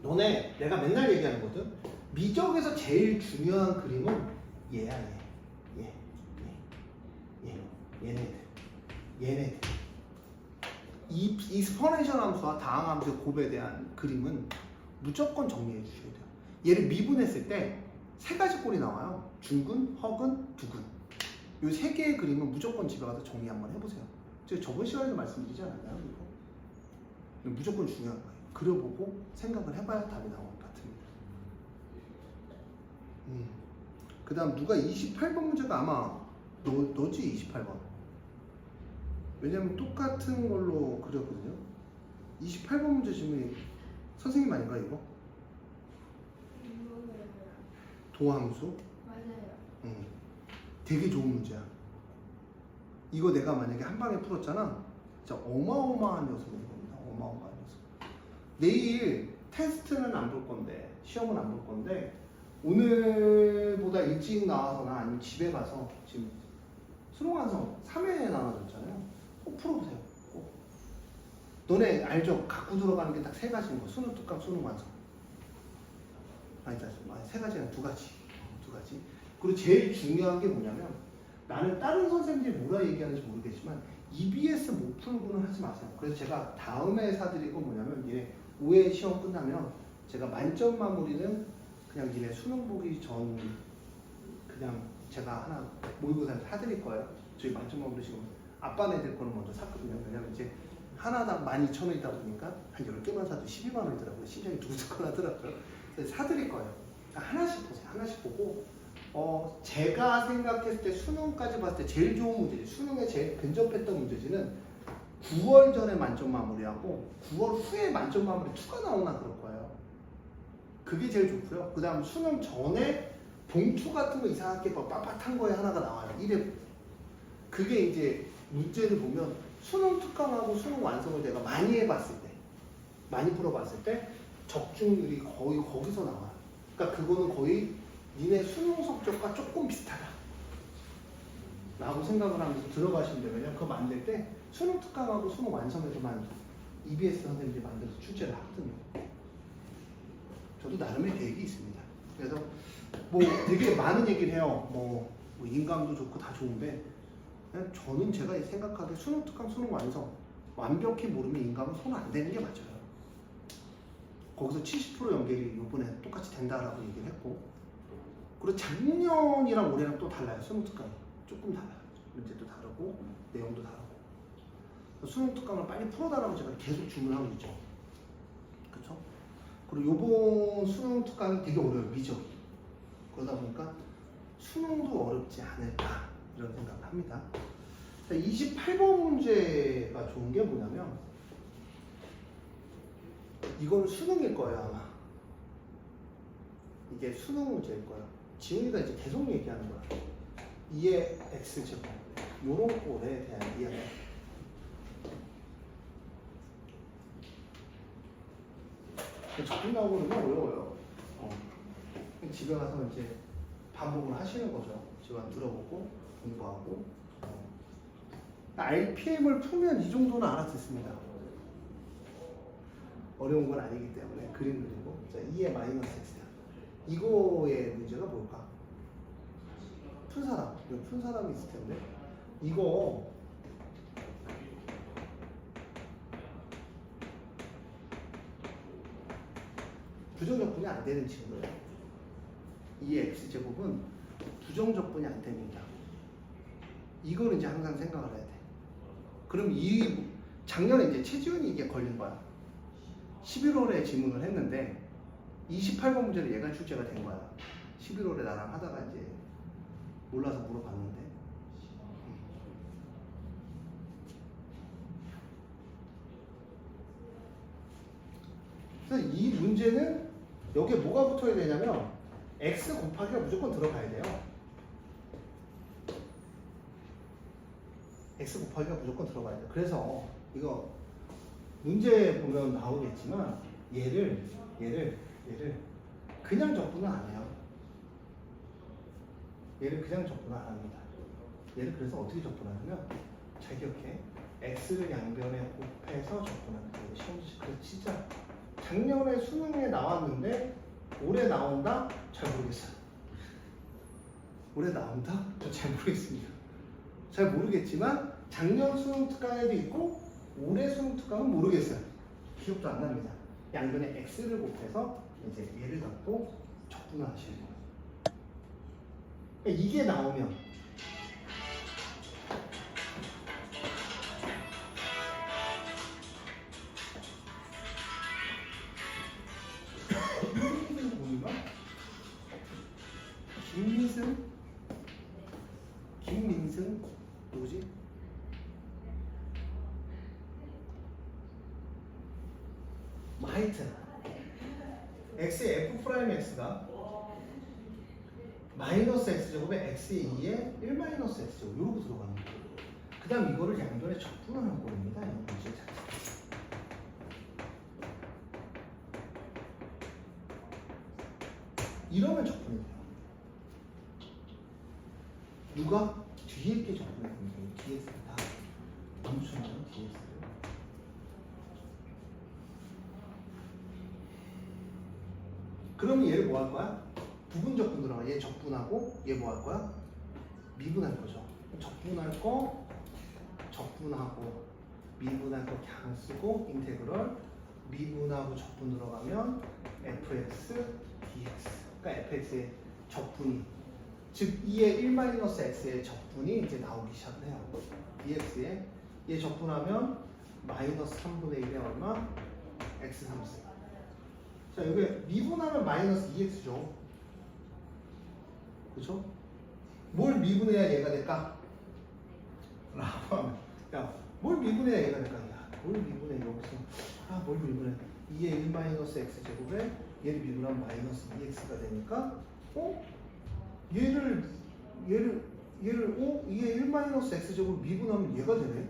너네 내가 맨날 얘기하는 거든. 미적에서 제일 중요한 그림은 얘야 얘네들 이 익스포넨셜 함수와 다항 함수의 곱에 대한 그림은 무조건 정리해 주셔야 돼요. 얘를 미분했을 때 세 가지 꼴이 나와요. 중근, 허근, 두근. 이 세 개의 그림은 무조건 집에 가서 정리 한번 해보세요. 제가 저번 시간에도 말씀드리지 않았나요? 이거 무조건 중요한 거예요. 그려보고 생각을 해봐야 답이 나올 것 같습니다. 그 다음 누가 28번 문제가 아마 너지 28번. 왜냐면 똑같은 걸로 그렸거든요. 28번 문제 질문이 선생님 아닌가 이거? 도함수? 맞아요. 되게 좋은 문제야. 이거 내가 만약에 한 방에 풀었잖아. 진짜 어마어마한 녀석인 겁니다. 어마어마한 녀석. 내일 테스트는 안 볼 건데, 시험은 안 볼 건데, 오늘보다 일찍 나와서나 아니면 집에 가서 지금 수능 완성 3회에 나눠졌잖아요. 꼭 풀어보세요. 꼭. 너네 알죠? 갖고 들어가는 게 딱 세 가지인 거. 수능 특강, 수능 완성. 아니다, 세 가지가 아니라 두 가지. 두 가지. 그리고 제일 중요한 게 뭐냐면 나는 다른 선생님들이 뭐라 얘기하는지 모르겠지만 EBS 못 풀고는 하지 마세요. 그래서 제가 다음에 사드릴 건 뭐냐면 얘네 5회 시험 끝나면 제가 만점 마무리는 그냥 니네 수능 보기 전 그냥 제가 하나 모의고사에서 사드릴 거예요. 저희 만점 마무리 지금 아빠 애들 거는 먼저 샀거든요. 왜냐면 이제 하나당 12,000원이다 보니까 한 10개만 사도 12만 원이더라고요. 심장이 두근두근 하더라고요. 그래서 사드릴 거예요. 하나씩 보세요. 하나씩 보고 제가 생각했을 때 수능까지 봤을 때 제일 좋은 문제지, 수능에 제일 근접했던 문제지는 9월 전에 만점 마무리하고 9월 후에 만점 마무리 2가 나오나 그럴 거예요. 그게 제일 좋고요. 그 다음 수능 전에 봉투 같은 거 이상하게 뭐 빳빳한 거에 하나가 나와요. 그게 이제 문제를 보면 수능 특강하고 수능 완성을 내가 많이 해봤을 때, 많이 풀어봤을 때 적중률이 거의 거기서 나와요. 그러니까 그거는 거의 니네 수능 성적과 조금 비슷하다 라고 생각을 하면서 들어가시면 돼요. 왜냐면 그거 만들 때 수능 특강하고 수능 완성에서만 EBS 선생님들이 만들어서 출제를 하거든요. 저도 나름의 계획이 있습니다. 그래서 뭐 되게 많은 얘기를 해요. 뭐 인감도 좋고 다 좋은데 그냥 저는 제가 생각하기에 수능 특강 수능 완성 완벽히 모르면 인감은 손 안 대는 게 맞아요. 거기서 70% 연결이 이번에 똑같이 된다라고 얘기를 했고, 그리고 작년이랑 올해랑 또 달라요. 수능 특강이 조금 달라요. 문제도 다르고 내용도 다르고. 수능 특강을 빨리 풀어달라고 제가 계속 주문하고 있죠. 그렇죠? 그리고 요번 수능 특강이 되게 어려워요. 미적이. 그러다 보니까 수능도 어렵지 않을까 이런 생각을 합니다. 자, 28번 문제가 좋은 게 뭐냐면 이건 수능일 거예요 아마. 이게 수능 문제일 거예요. 지훈이가 이제 계속 얘기하는 거야. 2의 x제곱 요런 꼴에 대한 이야기. 적분 나오고 그러면 어려워요. 집에 가서 이제 반복을 하시는 거죠. 집안 들어보고 공부하고 RPM을 풀면 이 정도는 알아듣습니다. 어려운 건 아니기 때문에 그림 그리고 자 2의 마이너스 x야. 이거의 문제가 뭘까? 푼 사람, 이거 푼 사람이 있을 텐데 이거 부정적분이 안 되는 친구예요. 이 x제곱은 부정적분이 안 됩니다. 이거는 이제 항상 생각을 해야 돼. 그럼 이 작년에 이제 최지훈이 이게 걸린 거야. 11월에 질문을 했는데 28번 문제를 얘가 출제가 된 거야. 11월에 나랑 하다가 이제 몰라서 물어봤는데 그래서 이 문제는 여기에 뭐가 붙어야 되냐면 x 곱하기가 무조건 들어가야 돼요. x 곱하기가 무조건 들어가야 돼요. 그래서 이거 문제 보면 나오겠지만 얘를 그냥 적분은 안 해요. 얘를 그냥 적분 안 합니다. 얘를 그래서 어떻게 적분하냐면 잘 기억해. x를 양변에 곱해서 적분하는 거예요. 시험지 그래서 진짜 작년에 수능에 나왔는데 올해 나온다? 잘 모르겠어요. 올해 나온다? 저 잘 모르겠습니다. 잘 모르겠지만 작년 수능 특강에도 있고 올해 수능 특강은 모르겠어요. 기억도 안 납니다. 양변에 x를 곱해서 이제 얘를 갖고 적분을 하시는 거예요. 그러니까 이게 나오면 김민승 누구지? 하여튼 x의 f 프라임 x가 마이너스 x제곱에 x의 2에 1 마이너스 x제곱 이러고 들어가는 거예요. 그 다음 이거를 양변에 적분하는 거입니다. 이 문제 자체. 이러면 적분이 돼요. 누가? 뒤에 있게 적분해 보는 거예요. 뒤에 있습니다. 멈추면 뒤에 있어요. 그러면 얘를 뭐 할 거야? 부분 적분 들어가. 얘 적분하고 얘 뭐 할 거야? 미분할 거죠. 적분할 거 적분하고 미분할 거 그냥 쓰고 인테그럴 미분하고 적분 들어가면 fx dx. 그러니까 fx의 적분이 즉 2의 1-x의 적분이 이제 나오기 시작을 해요. dx에 얘 적분하면 마이너스 3분의 1에 얼마? x 3승. 자, 여기 미분하면 마이너스 2x죠. 그렇죠? 뭘 미분해야 얘가 될까? 라고 하면 야, 뭘 미분해야 얘가 될까? 야, 뭘 미분해 여기서 뭘 미분해 2의 1-x 제곱에 얘를 미분하면 마이너스 2x가 되니까 얘를 2의 1-x 제곱 미분하면 얘가 되네.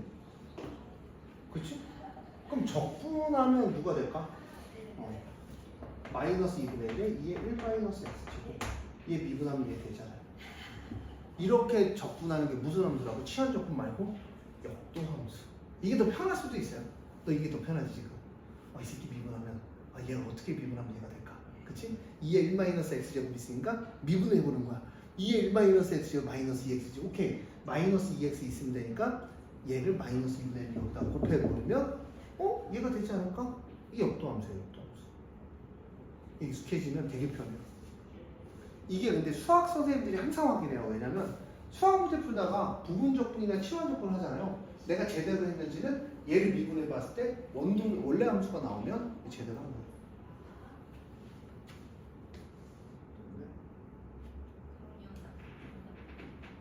그치? 그럼 적분하면 누가 될까? 마이너스 2분의 1에 2의 1-x 제곱 얘 미분하면 얘 되잖아요. 이렇게 적분하는 게 무슨 함수라고? 치환 적분 말고 역도 함수. 이게 더 편할 수도 있어요. 너 이게 더 편하지 지금. 이 새끼 미분하면 얘가 어떻게 미분하면 얘가 될까? 그치? 2의 1-x 제곱 있으니까 미분해보는 거야. 2의 1-x 제곱 마이너스 2x지. 오케이. 마이너스 2x 있으면 되니까 얘를 마이너스 2분의 1 여기다 곱해버리면 얘가 되지 않을까? 이게 역도 함수예요. 역도 함수. 익숙해지면 되게 편해요. 이게 근데 수학 선생님들이 항상 확인해요. 왜냐면 수학 문제 풀다가 부분 적분이나 치환 적분을 하잖아요. 내가 제대로 했는지는 얘를 미분해 봤을 때 원래 함수가 나오면 제대로 한 거예요.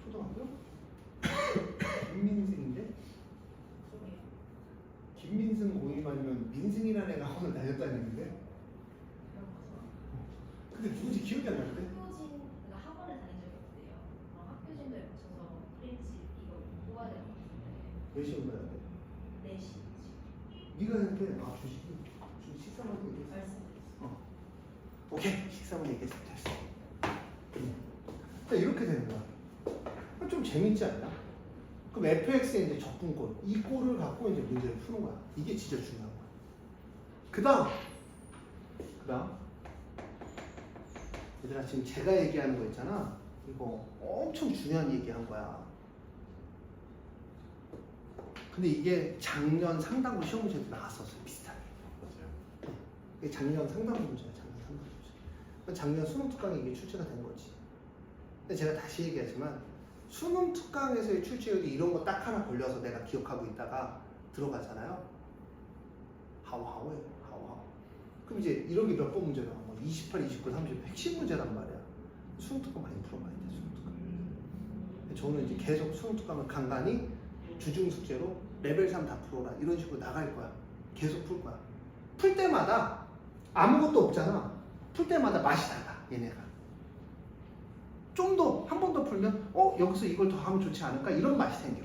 초등학교? 김민승인데? 김민승 고임 아니면 민승이라는 애가 학원을 다녔다는 얘기인데? 근데 누구지 기억이 안 나는데? 학원을 다닌 적이 없대요. 학교진도에 맞춰서 프렌치 이거 뽑아야 되는 것 같은데. 몇 시간 가야 돼? 4시. 네가 했는데 주식이 식사만 얘기했어. 말씀드렸어요. 오케이 식사만 얘기했어. 됐어. 자 이렇게 되는 거야. 좀 재밌지 않나? 그럼 fx의 이제 적분꼴, 이 꼴을 갖고 이제 문제를 푸는 거야. 이게 진짜 중요한 거야. 그다음 얘들아 지금 제가 얘기하는 거 있잖아. 이거 엄청 중요한 얘기한 거야. 근데 이게 작년 상당부 시험 문제도 나왔었어요. 비슷하게. 이게 작년 상당부 문제야. 작년 상당부 문제. 작년 수능 특강에 이게 출제가 된 거지. 근데 제가 다시 얘기하지만 수능 특강에서의 출제율이 이런 거 딱 하나 걸려서 내가 기억하고 있다가 들어가잖아요. 하우하우예요. 하우하우. 그럼 이제 이런 게 몇 번 문제 나와? 뭐 28, 29, 30 핵심 문제란 말이야. 수능 특강 많이 풀어봐야 돼. 수능 특강. 저는 이제 계속 수능 특강을 간간히 주중 숙제로 레벨 3 다 풀어라 이런 식으로 나갈 거야. 계속 풀 거야. 풀 때마다 아무것도 없잖아. 풀 때마다 맛이 달라. 얘네가. 좀 더 한 번 더 풀면 여기서 이걸 더 하면 좋지 않을까 이런 맛이 생겨.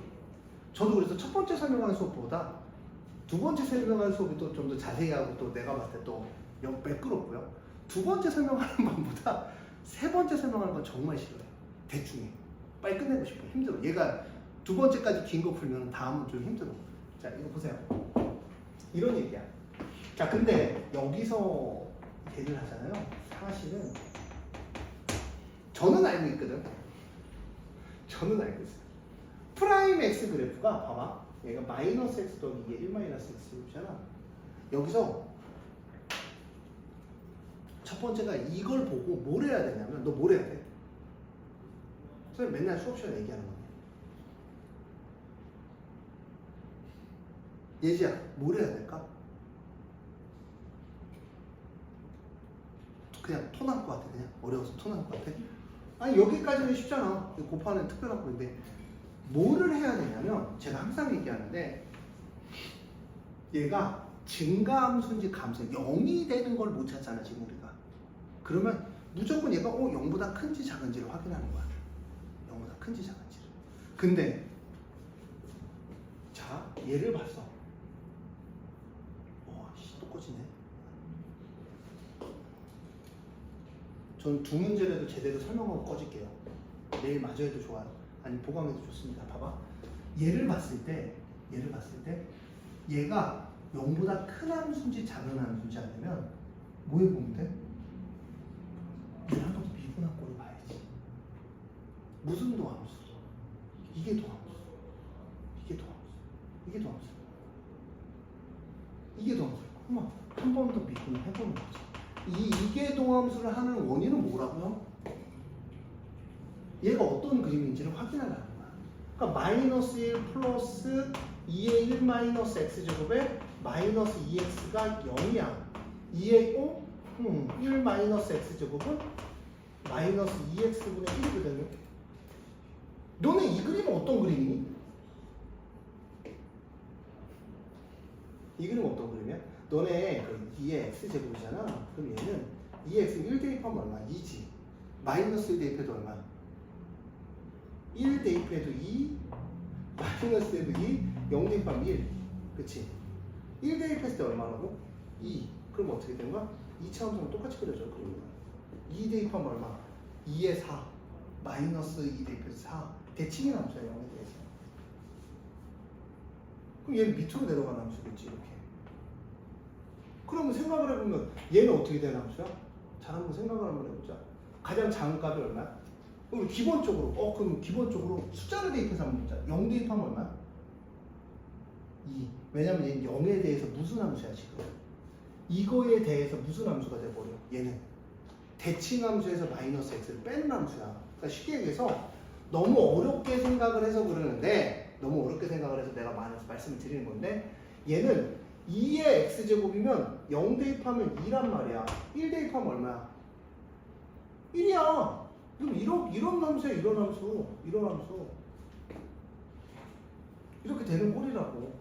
저도 그래서 첫 번째 설명하는 수업보다 두 번째 설명하는 수업이 또 좀 더 자세히 하고 또 내가 봤을 때 또 매끄럽고요. 두 번째 설명하는 것보다 세 번째 설명하는 건 정말 싫어요. 대충 해. 빨리 끝내고 싶어. 힘들어. 얘가 두 번째까지 긴 거 풀면 다음은 좀 힘들어. 자 이거 보세요. 이런 얘기야. 자 근데 여기서 얘기를 하잖아요. 사실은 저는 알고 있거든. 저는 알고 있어요. 프라임 x 그래프가 봐봐. 얘가 마이너스 x 더하기 2의 1 마이너스 x잖아. 여기서 첫 번째가 이걸 보고 뭘 해야 되냐면 너 뭘 해야 돼? 선생님 맨날 수업 시간에 얘기하는 건데. 예지야 뭘 해야 될까? 그냥 토 날 것 같아. 그냥 어려워서 토 날 것 같아. 아니 여기까지는 쉽잖아. 곱하는 특별한 건데 뭐를 해야 되냐면 제가 항상 얘기하는데 얘가 증가함수인지 감수 0이 되는 걸 못 찾잖아 지금 우리가. 그러면 무조건 얘가 0보다 큰지 작은지를 확인하는 거야. 0보다 큰지 작은지를. 근데 자 얘를 봤어. 또 꺼지네. 저는 두 문제라도 제대로 설명하고 꺼질게요. 내일 마저해도 좋아요. 아니 보강해도 좋습니다. 봐봐. 얘를 봤을 때 얘가 0보다 큰 함수인지 작은 함수인지 아니면 뭐 해보면 돼? 얘를 한번 미분합고를 봐야지. 무슨 도함수? 이게 도함수. 이게 도함수. 이게 도함수. 이게 도함수. 그럼 한 번 더 미분을 해보는 거지. 이게 도함수를 하는 원인은 뭐라고요? 얘가 어떤 그림인지를 확인하라는 거야. 그러니까 마이너스 1 플러스 2의 1 마이너스 x제곱에 마이너스 2x가 0이야. 2의 1 마이너스 x제곱은 마이너스 2x분의 1이거든요. 너네 이 그림은 어떤 그림이니? 이 그림은 어떤 그림이야? 너네 그 2의 x제곱이잖아. 그럼 얘는 2x 1 대입하면 얼마? 2지. 마이너스 1 대입해도 얼마? 1 대입해도 2, 마이너스 대입해도 2, 0 대입하면 1. 그치? 1 대입했을 때 얼마라고? 2. 그럼 어떻게 된 거야? 2차 함수는 똑같이 그려져. 그러면 2 대입하면 얼마? 2에 4. 마이너스 2 대입해서 4. 대칭의 함수야, 0에 대해서. 그럼 얘는 밑으로 내려가는 함수겠지, 이렇게. 그러면 생각을 해보면 얘는 어떻게 되는 함수야? 잘 한번 생각을 한번 해보자. 가장 작은 값이 얼마야? 그럼 기본적으로 그럼 기본적으로 숫자를 대입해서 한번 보자. 0 대입하면 얼마야? 2. 왜냐면 얘는 0에 대해서 무슨 함수야 지금? 이거에 대해서 무슨 함수가 돼버려? 얘는 대칭 함수에서 마이너스 x를 빼는 함수야. 그러니까 쉽게 얘기해서 너무 어렵게 생각을 해서 그러는데 너무 어렵게 생각을 해서 내가 말씀을 드리는 건데 얘는 2의 x제곱이면 0 대입하면 2란 말이야. 1 대입하면 얼마야? 1이야. 그럼 이런 함수야. 이런 함수. 이렇게 되는 꼴이라고.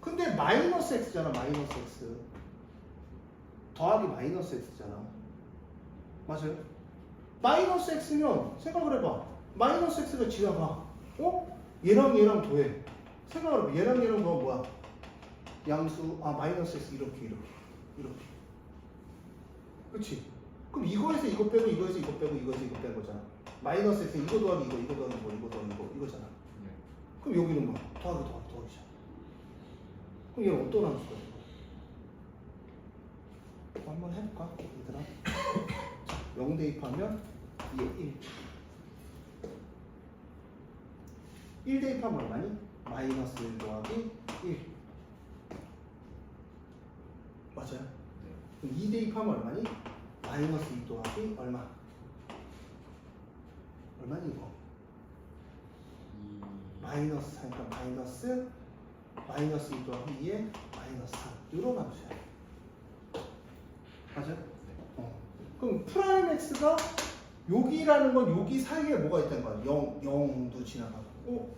근데 마이너스 x잖아. 마이너스 x 더하기 마이너스 x잖아. 맞아요? 마이너스 x면 생각을 해봐. 마이너스 x가 지나가. 얘랑 더해. 생각을 해봐. 얘랑 더하면 뭐야? 양수 마이너스 x 이렇게. 그렇지? 그럼 이거에서 이거 빼고 이거에서 이거 빼고 이거에서 이거 뺀 거잖아. 마이너스 x 이거 더하기 이거 더하기 이거 더하기 이거잖아. 그럼 여기는 뭐 더하기잖아. 그럼 얘는 어떤 함수야? 한번 해볼까 얘들아? 0 대입하면 2에 1 대입하면 얼마니? 마이너스 1 더하기 1 맞아요? 그럼 2 대입하면 얼마니? 마이너스 2 더하기 얼마? 얼마니 이거? 마이너스 4니까 마이너스 2 더하기 2에 마이너스 3 이런 함수야. 맞아요? 그럼 프라임 x가 여기라는 건 여기 사이에 뭐가 있다는 거야? 0도 지나가고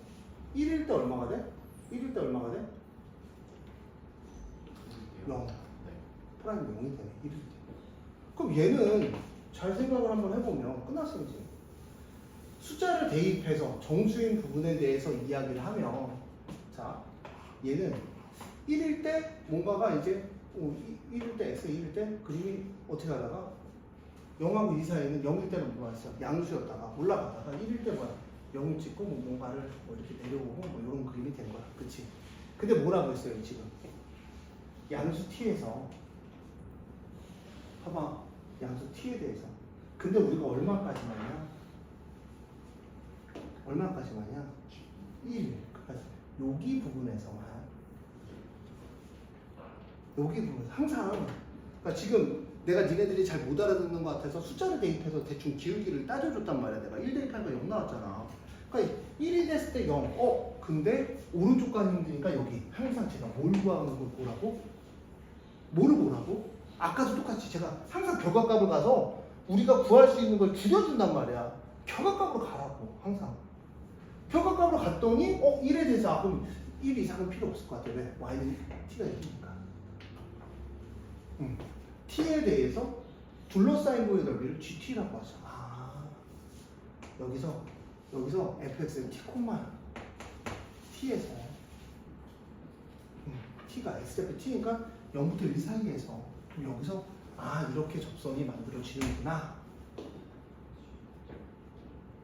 1일 때 얼마가 돼? 1일 때 얼마가 돼? 0 프라임 0이 되네 1일 때. 그럼 얘는 잘 생각을 한번 해보면 끝났어요 이제. 숫자를 대입해서 정수인 부분에 대해서 이야기를 하면 자 얘는 1일 때 뭔가가 이제 1일 때 x 1일 때 그림이 어떻게 하다가 0하고 2 사이에는 0일 때는 뭐가 있어? 양수였다가 올라가다가 1일 때 뭐야? 0을 찍고 뭐 뭔가를 뭐 이렇게 내려오고 뭐 이런 그림이 된 거야. 그치? 근데 뭐라고 했어요 지금? 양수 t에서 봐봐 양수 t에 대해서 근데 우리가 얼마까지만이야? 1 여기 부분에서만 여기 부분에서 항상 그러니까 지금 내가 니네들이 잘 못 알아듣는 것 같아서 숫자를 대입해서 대충 기울기를 따져줬단 말이야. 내가 1 대입하니까 0 나왔잖아. 그러니까 1이 됐을 때 0. 근데 오른쪽 가는 힘드니까 여기 항상 제가 뭘 구하는 걸 보라고? 뭐를 보라고? 아까도 똑같이 제가 항상 격압값을 가서 우리가 구할 수 있는 걸 줄여준단 말이야. 격압값으로 가라고 항상. 격압값으로 갔더니 1에 대해서 그럼 1 이상은 필요 없을 것 같아. 왜? y는 t가 1이니까. t에 대해서 둘러싸인 부의 넓이를 gt라고 하죠. 여기서 fx는 t, t에서 t가 x좌표 t니까 0부터 1 사이에서 그럼 여기서 이렇게 접선이 만들어지는구나.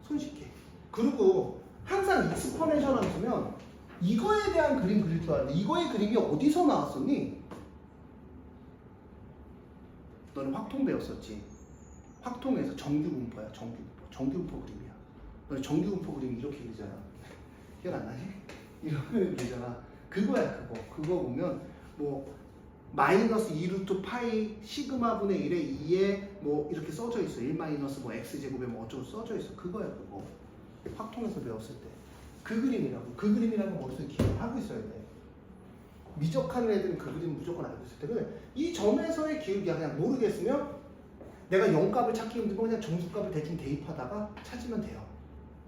손쉽게. 그리고 항상 익스포넨셜 함수면 이거에 대한 그림 그릴 줄 알았는데 이거의 그림이 어디서 나왔었니? 너는 확통 배웠었지? 확통에서 정규분포야. 정규분포 그림이야. 너는 정규분포 그림이 이렇게 그리잖아. 기억 안 나지? 이렇게 그리잖아. 그거야 그거 보면 뭐 마이너스 2루트 파이 시그마분의 1에 2에 뭐 이렇게 써져 있어. 1 마이너스 뭐 x제곱에 뭐 어쩌고 써져 있어. 그거야 그거. 확통에서 배웠을 때. 그 그림이라고 머릿속에 기억을 하고 있어야 돼. 미적하는 애들은 그 그림 무조건 알고 있을 때. 근데 이 점에서의 기울기가 그냥 모르겠으면 내가 0값을 찾기 힘들고 그냥 정수값을 대충 대입하다가 찾으면 돼요.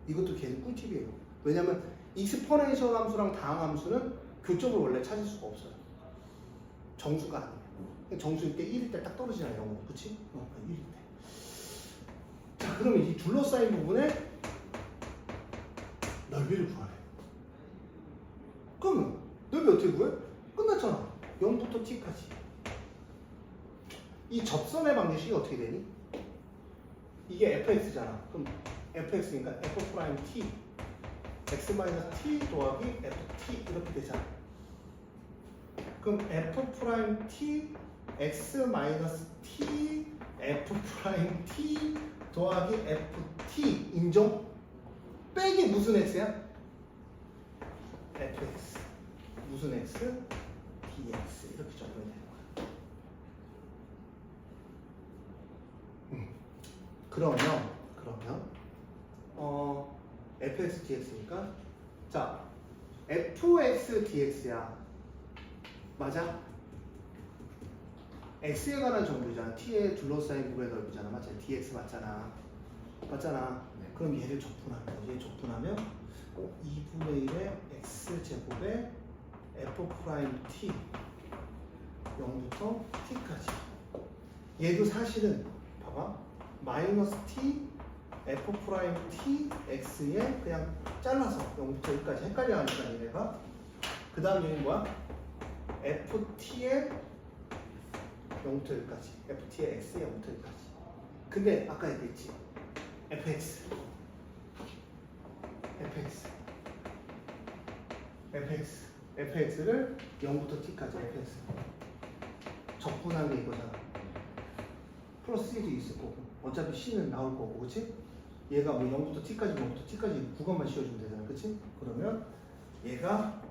이것도 계속 꿀팁이에요. 왜냐면 익스포넨셜 함수랑 다항 함수는 교점을 원래 찾을 수가 없어요. 정수가 아니에요. 정수일 때 1일 때 딱 떨어지잖아요. 0으로. 그치? 1일 때. 자, 그러면 이 둘러싸인 부분에 넓이를 구하래. 그러면 넓이 어떻게 구해? 끝났잖아. 0부터 t까지. 이 접선의 방정식이 어떻게 되니? 이게 fx잖아. 그럼 fx니까 f'(t) x-t 더하기 ft 이렇게 되잖아. 그럼 f'(t) x-t f'(t) 더하기 ft 인정? 빼기 무슨 x야? fx 무슨 x? dx 이렇게 적으면 되는 거야. 그러면 fx dx니까 자 fx dx야. 맞아? x에 관한 정보잖아. t에 둘러싸인 부분의 넓이잖아. 맞지? dx 맞잖아. 네. 그럼 얘를 적분하는 거지. 얘 적분하면 2분의 1의 x제곱에 f'(t) 0부터 t까지. 얘도 사실은 봐봐. 마이너스 t f'(t) x에 그냥 잘라서 0부터 1까지 헷갈려 하니까 얘네가 그 다음 얘는 뭐야? ft에 0부터 1까지 ft에 x에 0부터 1까지. 근데 아까 얘기했지. fx fx를 0부터 t까지 fx 적분하는 게 이거잖아. 플러스 c도 있을 거고 어차피 c는 나올 거고 그치? 얘가 뭐 0부터 t까지 구간만 씌워주면 되잖아 그치? 그러면 얘가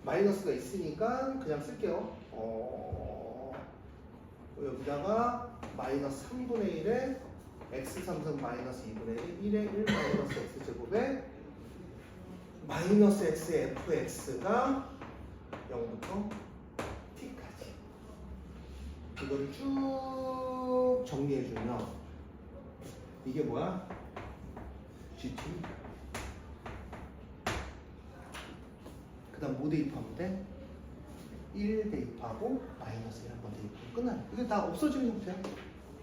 마이너스가 있으니까 그냥 쓸게요. 여기다가 마이너스 3분의 1에 x 3승 마이너스 2분의 1에 1 마이너스 x 제곱에 마이너스 x의 fx가 0부터 t까지 이거를 쭉 정리해주면 이게 뭐야? gt 그 다음 뭐 대입하면 돼? 1 대입하고 마이너스 1 한번 대입하면 끝나요. 이게 다 없어지는 형태야.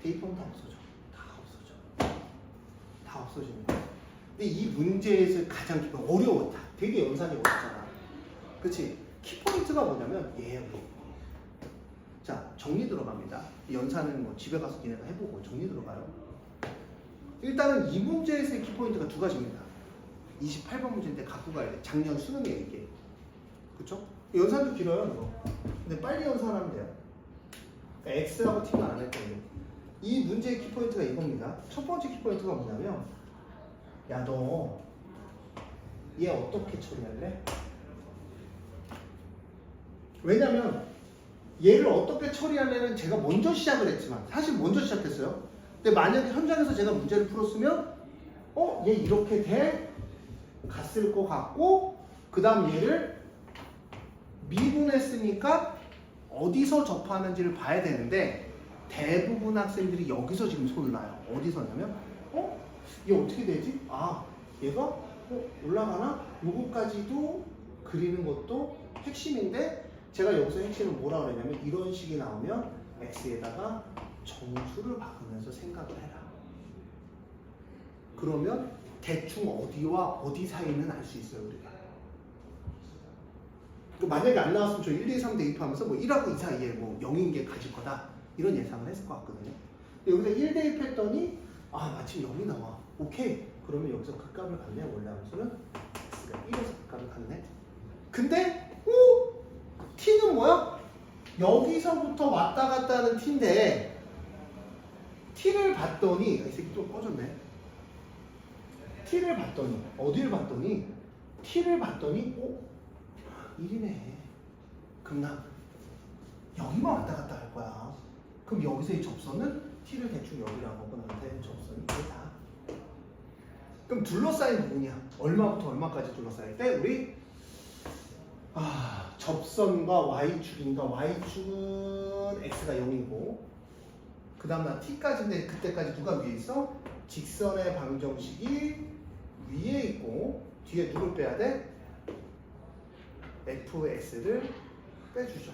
대입하면 다 없어지는 거야. 근데 이 문제에서 가장 어려워. 되게 연산이 어렵잖아. 그치? 키포인트가 뭐냐면 얘예요. 자, 정리 들어갑니다. 연산은 뭐 집에 가서 니네가 해보고 정리 들어가요. 일단은 이 문제에서의 키포인트가 두 가지입니다. 28번 문제인데 갖고 가야 돼. 작년 수능에 이게. 그쵸? 연산도 길어요, 이거. 근데 빨리 연산하면 돼요. 그러니까 X하고 T는 안 할 거예요. 이 문제의 키포인트가 이겁니다. 첫 번째 키포인트가 뭐냐면, 야, 너, 얘 어떻게 처리할래? 왜냐면, 얘를 어떻게 처리할래는 제가 먼저 시작을 했지만, 사실 먼저 시작했어요. 근데 만약에 현장에서 제가 문제를 풀었으면, 얘 이렇게 돼? 갔을 것 같고, 그 다음 얘를 미분했으니까 어디서 접하는지를 봐야 되는데 대부분 학생들이 여기서 지금 손을 놔요. 어디서 냐면 얘 어떻게 되지? 얘가 올라가나? 요거까지도 그리는 것도 핵심인데 제가 여기서 핵심은 뭐라 그러냐면 이런 식이 나오면 x에다가 정수를 바꾸면서 생각을 해라. 그러면 대충 어디와 어디 사이는 알 수 있어요 우리가. 만약에 안 나왔으면 저 1, 2, 3 대입하면서 뭐 1하고 2 사이에 뭐 0인 게 가질 거다 이런 예상을 했을 것 같거든요. 여기서 1 대입했더니 마침 0이 나와. 오케이. 그러면 여기서 그 값을 갖네. 원래 함수는 x가 1에서 그 값을 갖네. 근데 t는 뭐야? 여기서부터 왔다 갔다 하는 t인데 t를 봤더니 이 새끼 또 꺼졌네. t를 봤더니 어디를 봤더니 t를 봤더니 1이네. 그럼 나 여기만 왔다 갔다 할 거야. 그럼 여기서의 접선은 t를 대충 여기라고 하고 나한테 접선이 이다. 그럼 둘러싸인 부분이야. 얼마부터 얼마까지 둘러싸일 때 우리 접선과 y축인가 y축은 x가 0이고 그 다음 나 t까지인데 그때까지 누가 위에 있어? 직선의 방정식이 위에 있고 뒤에 누굴 빼야 돼? fx를 빼주죠.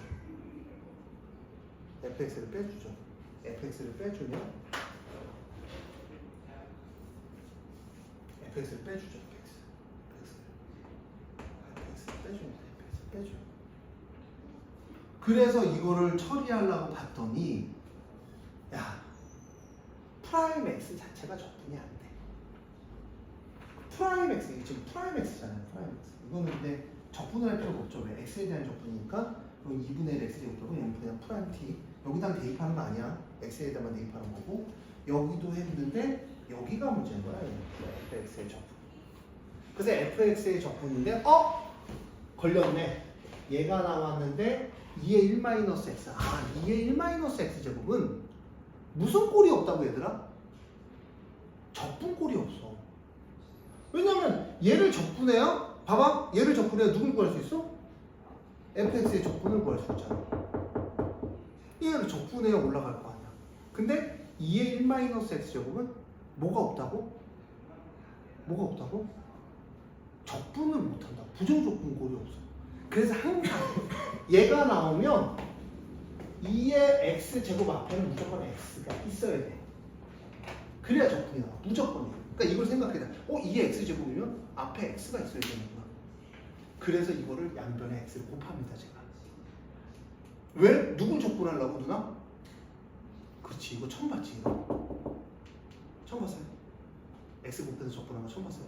fx를 빼주죠. fx를 빼주면 fx를 빼주죠. fx를 빼줍니다. fx를 빼줘. 그래서 이거를 처리하려고 봤더니 야 프라임 x 자체가 적분이 안 돼. 프라임 x 이게 지금 프라임 x잖아요. 프라임 x 이거는 근데 적분을 할 필요가 없죠. 왜? x에 대한 적분이니까 그럼 2분의 1 x제곱하고 얘는 그냥 프라임 t 여기다 대입하는 거 아니야. x에다만 대입하는 거고 여기도 했는데 여기가 문제인 거야. fx의 적분. 그래서 fx의 적분인데 걸렸네. 얘가 나왔는데 2의 1-x 2의 1-x 제곱은 무슨 꼴이 없다고 얘들아? 적분 꼴이 없어. 왜냐면 얘를 적분해야 봐봐. 얘를 적분해야 누굴 구할 수 있어? fx의 적분을 구할 수 있잖아. 얘를 적분해야 올라갈 거 아니야. 근데 2의 1-x 제곱은 뭐가 없다고? 뭐가 없다고? 적분을 못한다. 부정적분 꼴이 없어. 그래서 항상 얘가 나오면 2의 x 제곱 앞에는 무조건 x가 있어야 돼. 그래야 적분이 나와. 무조건이야. 그러니까 이걸 생각해야 돼. 2의 x 제곱이면 앞에 x가 있어야 되는구나. 그래서 이거를 양변에 x를 곱합니다, 제가. 왜? 누굴 적분하려고, 누나? 그렇지, 이거 처음 봤지, 이거? 처음 봤어요? x 곱해서 적분한 거 처음 봤어요?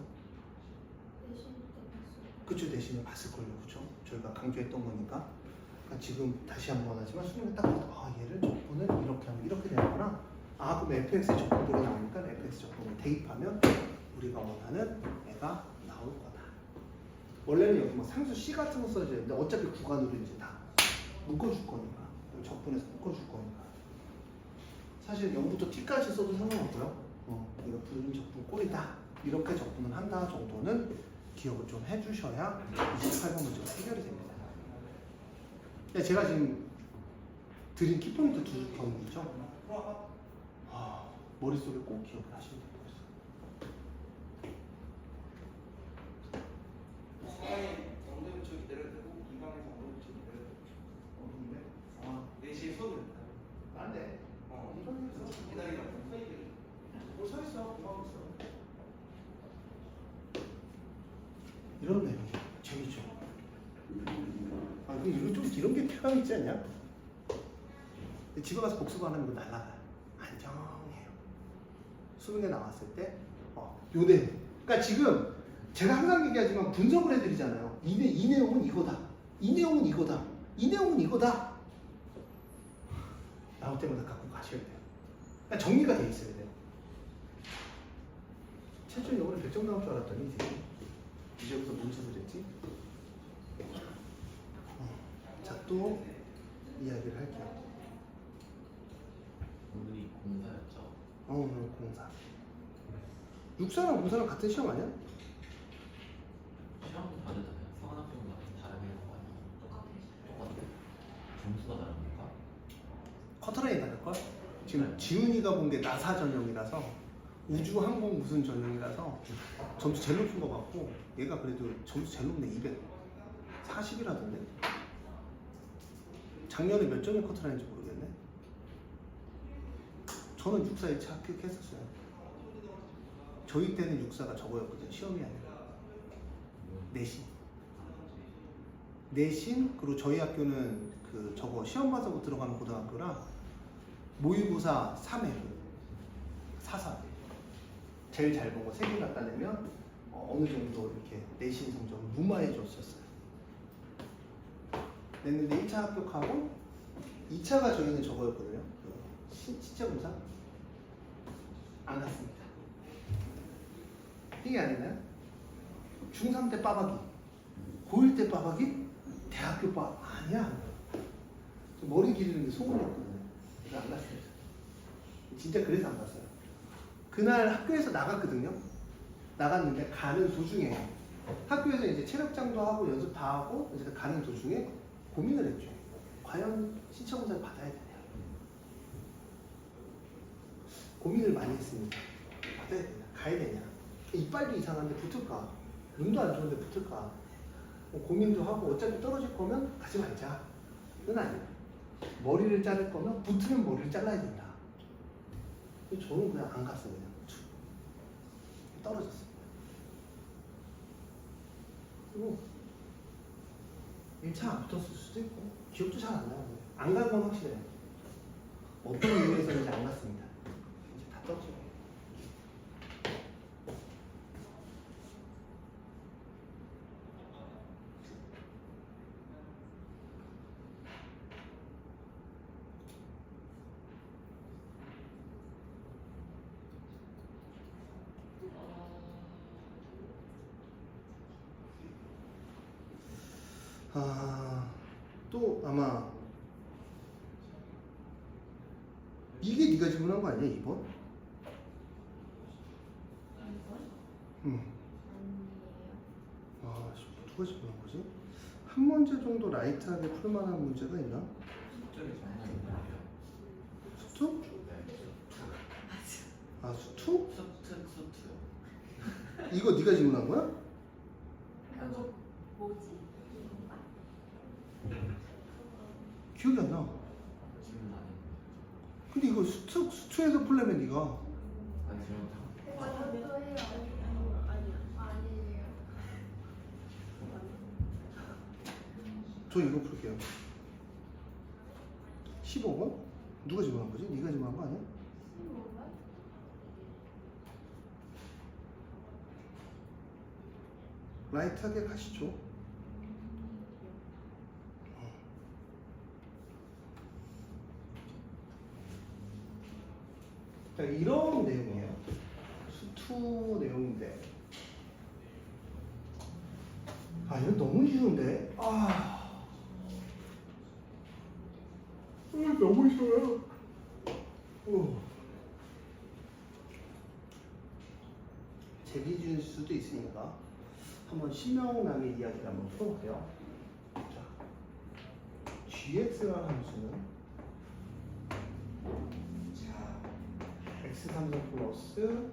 학교주 대신에 봤을걸요, 그죠? 저희가 강조했던 거니까. 그러니까 지금 다시 한번 하지만 수능에 딱 봐서 얘를 적분을 이렇게 하면 이렇게 되는구나. 그럼 fx 적분들이 나오니까 fx 적분을 대입하면 우리가 원하는 애가 나올 거다. 원래는 여기 뭐 상수 c 같은 거 써줘야 되는데 어차피 구간으로 이제 다 묶어줄 거니까 적분해서 묶어줄 거니까 사실 0부터 t까지 써도 상관없고요. 이거 부르는 적분 꼴이다. 이렇게 적분을 한다 정도는 기억을 좀 해주셔야 28번 문제가 해결이 됩니다. 제가 지금 드린 키포인트 두 경우죠. 머릿속에 꼭 기억을 하시면 될 것 같아요. 시간에 엉덩이 쪽이 내려되고 이 방에서 엉덩이 쪽이 내려되고 4시에 수업을 했다. 안 돼. 이방에서 기다리다가 서 있기를. 서 있어. 공부하고 있어. 이런 내용이 재밌죠. 근데 이거 좀 이런 게 필요한 있지 않냐? 집에 가서 복습 안 하면 이거 날라가요. 안정해요. 수능에 나왔을 때, 요 내용. 그러니까 지금 제가 항상 얘기하지만 분석을 해드리잖아요. 이 내용은 이거다. 이 내용은 이거다. 이 내용은 이거다. 나올 때마다 갖고 가셔야 돼요. 그러니까 정리가 돼 있어야 돼요. 최초에 이번에 100점 나올 줄 알았더니 이제부터 뭔 짓을 했지? 자, 또 이야기를 할게요. 오늘이 공사였죠? 오늘 공사. 육사랑 공사랑 같은 시험 아니야? 시험도 다르잖아요. 성안학교가 다르게 하는 거 아니에요? 똑같아요. 점수가 다릅니까? 커트라인 다를걸? 지금 지훈이가 본 게 나사 전형이라서 우주 항공 무슨 전형이라서 점수 제일 높은 거 같고 얘가 그래도 점수 제일 높네. 240이라던데. 작년에 몇 점의 커트라인인지 모르겠네. 저는 육사 1차 합격했었어요. 저희 때는 육사가 저거였거든. 시험이 아니라 내신 그리고 저희 학교는 그 저거 시험 봐서 들어가는 고등학교라 모의고사 3회 4사 제일 잘 본 거 3개 갖다 내면 어느 정도 이렇게 내신 성적을 무마해 줬었어요. 냈는데 1차 합격하고 2차가 저희는 저거였거든요. 신체 검사 안 갔습니다. 이게 아니나요? 중3 때 빠박이, 고1 때 빠박이, 대학교 빠박 아니야. 머리 기르는데 소문이었거든요. 그래서 안 갔어요. 진짜 그래서 안 갔어요. 그날 학교에서 나갔거든요. 나갔는데 가는 도중에 학교에서 이제 체력장도 하고 연습 다 하고 이제 가는 도중에 고민을 했죠. 과연 신청서를 받아야 되냐. 고민을 많이 했습니다. 받아야 되냐, 가야 되냐. 이빨도 이상한데 붙을까? 눈도 안 좋은데 붙을까? 고민도 하고 어차피 떨어질 거면 가지 말자. 는 아니에요. 머리를 자를 거면 붙으면 머리를 잘라야 된다. 저는 그냥 안 갔어요. 그냥 떨어졌어요. 그리고 1차 안 붙었을 수도 있고 기억도 잘 안 나요. 안 간 건 확실해요. 어떤 이유에서인지 안 갔습니다. 이제 다 떴죠. 또 아마 이게 네가 질문한 거 아니야? 2번? 응. 누가 질문한 거지? 한 문제 정도 라이트하게 풀만한 문제가 있나? 숙제를 장난 있나요? 수투? 수투? 수트요. 이거 네가 질문한 거야? 그거 뭐지? 기억이 안 나. 질문 안 했는데. 근데 이거 수투에서 풀려면 네가 아니 질문 다. 저 이거 풀게요. 15번? 누가 질문한 거지? 네가 질문한 거 아니야? 라이트하게 가시죠. 자, 이런 내용이에요. 수투 내용인데. 아, 이거 너무 쉬운데? 너무 쉬워요. 제 기준일 수도 있으니까 한번 신명나게 이야기를 한번 풀어볼게요. 자, gx라는 함수는 x3점 플러스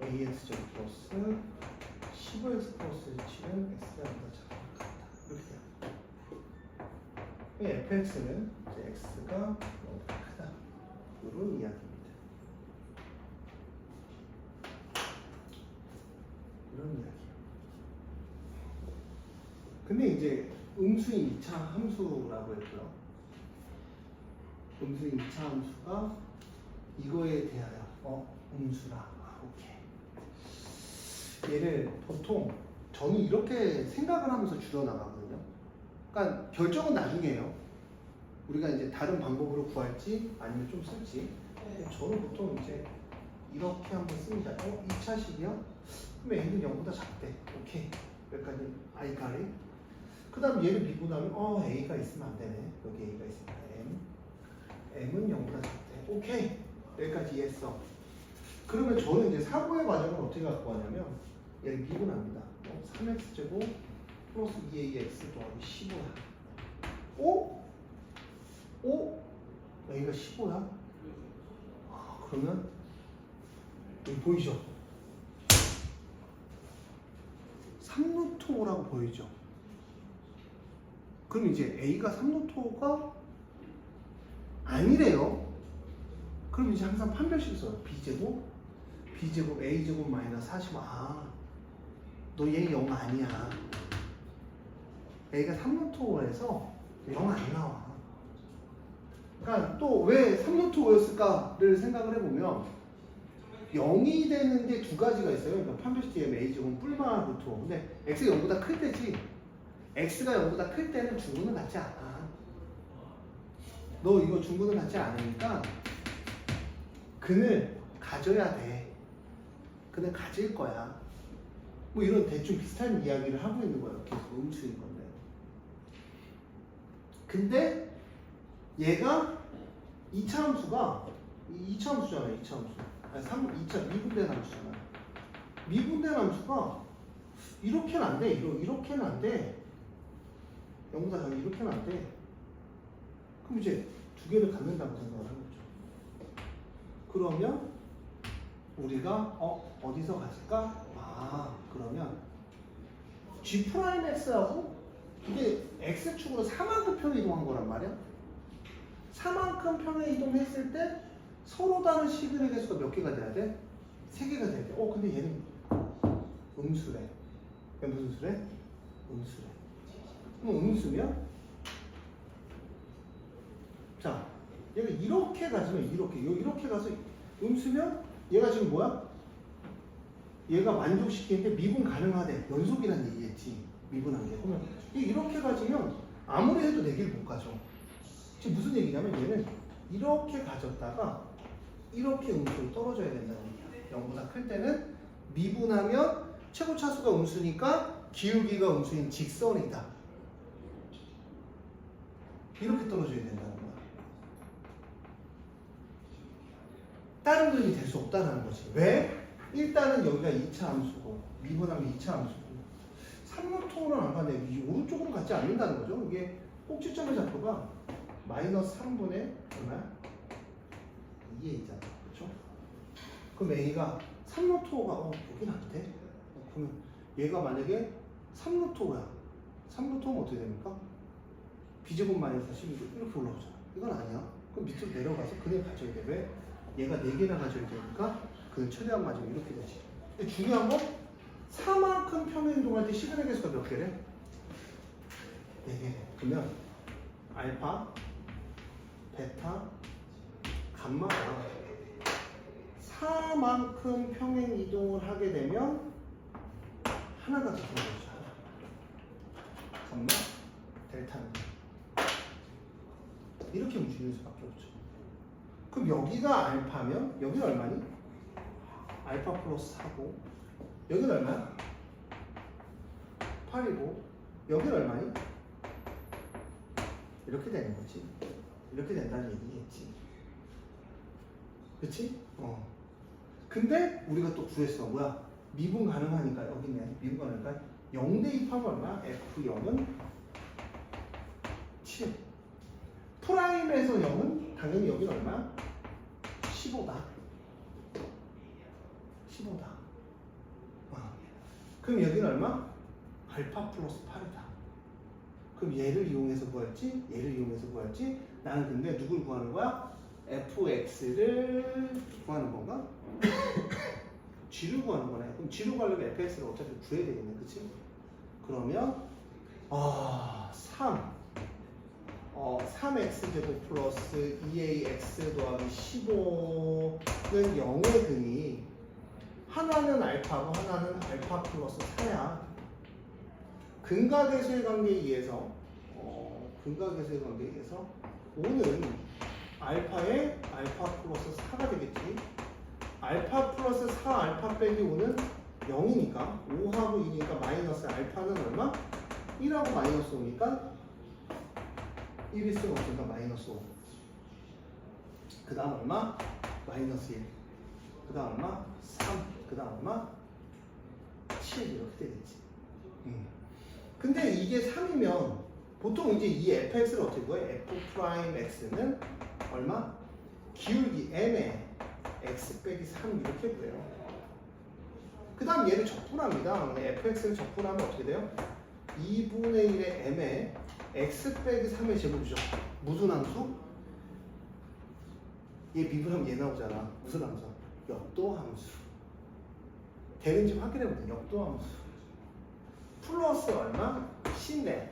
ax제곱 플러스 15x 플러스 7은 x보다 작다. 이렇게 돼요. fx는 이제 x가 너무 크다. 이런 이야기입니다. 이런 이야기예요. 근데 이제 음수인 2차 함수라고 했고요. 음수인 2차 함수가 이거에 대하여 음수라. 오케이. 얘를 보통 저는 이렇게 생각을 하면서 줄여나가거든요. 그러니까 결정은 나중에요. 우리가 이제 다른 방법으로 구할지 아니면 좀 쓸지. 저는 보통 이제 이렇게 한번 씁니다. 2차식이요? 그럼 A는 0보다 작대. 오케이. 여기까지 I got it. 그 다음 얘를 미분하면 A가 있으면 안 되네. 여기 A가 있으니까 M은 0보다 작대. 오케이. 여기까지 이해했어. 그러면 저는 이제 사고의 과정을 어떻게 갖고 가냐면 얘를 미분합니다. 3x제곱 플러스 2ax 더하기 15야. 오? 여기가 15야? 그러면 여기 보이죠? 3루토라고 보이죠? 그럼 이제 a가 3루토가 아니래요. 그럼 이제 항상 판별식 써요. b제곱 a제곱 마이너스 45. 너 얘 0 아니야. a가 3루토에서 0 안 나와. 그러니까 또 왜 3루토였을까를 생각을 해보면 0이 되는 게 두 가지가 있어요. 그러니까 판별식 뒤에 a제곱 뿔마 루토. 근데 x가 0보다 클 때지. x가 0보다 클 때는 중근을 갖지 않아. 너 이거 중근을 갖지 않으니까 근을 가져야 돼. 근을 가질 거야. 뭐 이런 대충 비슷한 이야기를 하고 있는 거예요. 계속 음수인 건데. 근데 얘가 2차 함수가 2차 함수잖아요. 2차 함수. 아니 2차 미분된 함수잖아요. 미분된 함수가 이렇게는 안 돼. 이렇게는 안 돼. 0보다 작은 이렇게는 안 돼. 그럼 이제 두 개를 갖는다고 생각을 하는 거죠. 그러면 우리가 어디서 가질까? 그러면 G'X하고 이게 X축으로 4만큼 평에 이동한 거란 말이야. 4만큼 평에 이동했을 때 서로 다른 시그널 개수가 몇 개가 돼야 돼? 3개가 돼야 돼. 근데 얘는 음수래. 얘 무슨 수래? 음수래. 그럼 음수면 자, 얘가 이렇게 가지면 이렇게 가서 음수면 얘가 지금 뭐야? 얘가 만족시키는데 미분 가능하대. 연속이라는 얘기겠지. 미분한 게. 그러면 이렇게 가지면 아무리 해도 4개를 못 가져. 지금 무슨 얘기냐면 얘는 이렇게 가졌다가 이렇게 음수로 떨어져야 된다는 얘기야. 0보다 클 때는 미분하면 최고 차수가 음수니까 기울기가 음수인 직선이다. 이렇게 떨어져야 된다는 거야. 다른 그림이 될 수 없다는 거지. 왜? 일단은 여기가 2차 함수고 미분하면 2차 함수고 3루토는 안 가네. 오른쪽으로 가지 않는다는 거죠. 이게 꼭지점의 좌표가 마이너스 3분의 얼마야? 2a잖아. 그렇죠? 그럼 a가 3루토가 여긴 안 돼? 그러면 얘가 만약에 3루토야. 3루토면 어떻게 됩니까? b제곱 마이너스 12 이렇게 올라오잖아. 이건 아니야. 그럼 밑으로 내려가서 그냥 가져야 돼. 왜? 얘가 4개나 가져야 되니까 그 최대한 맞으면 이렇게 되지. 근데 중요한 건 4만큼 평행 이동할 때 시그널 개수가 몇 개래? 4개. 그러면 알파, 베타, 감마가 4만큼 평행 이동을 하게 되면 하나가 더 들어가죠. 컴마 델타는 이렇게 움직일 수밖에 없죠. 그럼 여기가 알파면 여기는 얼마니? 알파 플러스 4고 여기는 얼마야? 8이고 여기는 얼마니? 이렇게 되는 거지. 이렇게 된다는 얘기겠지. 그치? 근데 우리가 또 구했어. 뭐야? 미분 가능하니까 여기 있네. 미분 가능하니까 0대 2파면 얼마? F0은 7. 프라임에서 0은 당연히 여기는 얼마? 15다. 15다. 그럼 여기는 얼마? 알파 플러스 8이다. 그럼 얘를 이용해서 구했지? 얘를 이용해서 구했지? 나는 근데 누굴 구하는 거야? fx를 구하는 건가? g를 구하는 거네. 그럼 g를 구하려면 fx를 어차피 구해야 되겠네. 그치? 그러면 3x제곱 플러스 2ax 더하기 15는 0의 근이 하나는 알파고 하나는 알파 플러스 4야. 근각계수의 관계에 의해서 근각계수의 관계에 의해서 5는 알파의 알파 플러스 4가 되겠지. 알파 플러스 4 알파 빼기 5는 0이니까 5하고 2니까 마이너스 알파는 얼마? 1하고 마이너스 5니까 1일 수는 없으니까 마이너스 5. 그 다음 얼마? 마이너스 1. 그 다음 얼마? 3. 그 다음 얼마? 7 이렇게 되겠지. 근데 이게 3이면 보통 이제 이 fx를 어떻게 구해? f 프라임 x는 얼마? 기울기 m에 x 빼기 3 이렇게 구해요. 그 다음 얘를 적분합니다. fx를 적분하면 어떻게 돼요? 2분의 1의 m에 x 빼기 3의 제곱이죠. 무슨 함수? 얘 미분하면 얘 나오잖아. 무슨 함수? 역도 함수. 되는지 확인해보자. 역도 함수. 플러스 얼마? 10네.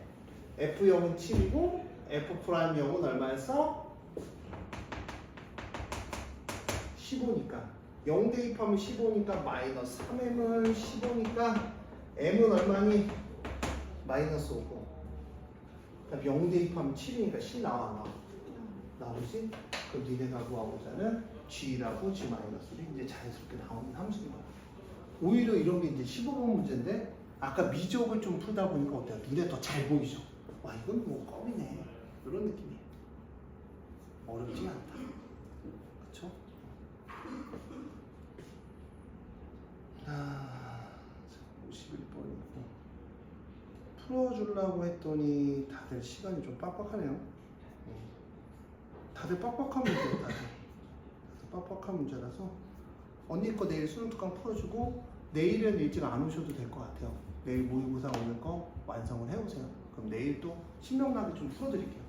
F0은 7이고 F'0은 얼마였어? 15니까 0대 2하면 15니까 마이너스 3m은 15니까 m은 얼마니? 마이너스 5고 0대 2하면 7이니까 C 나와. 나오지? 그럼 니네가 구하고자는 G라고 G 마이너스 1이 이제 자연스럽게 나오는 함수인 거야. 오히려 이런 게 이제 15번 문제인데 아까 미적을 좀 풀다 보니까 어때요? 눈에 더 잘 보이죠? 와 이건 뭐 껌이네 이런 느낌이에요. 어렵지 않다. 그쵸? 51번이고 풀어주려고 했더니 다들 시간이 좀 빡빡하네요. 다들 빡빡한 문제예요. 다들 빡빡한 문제라서 언니 거 내일 수능 특강 풀어주고 내일은 일찍 안 오셔도 될 것 같아요. 내일 모의고사 오늘 거 완성을 해오세요. 그럼 내일 또 신명나게 좀 풀어드릴게요.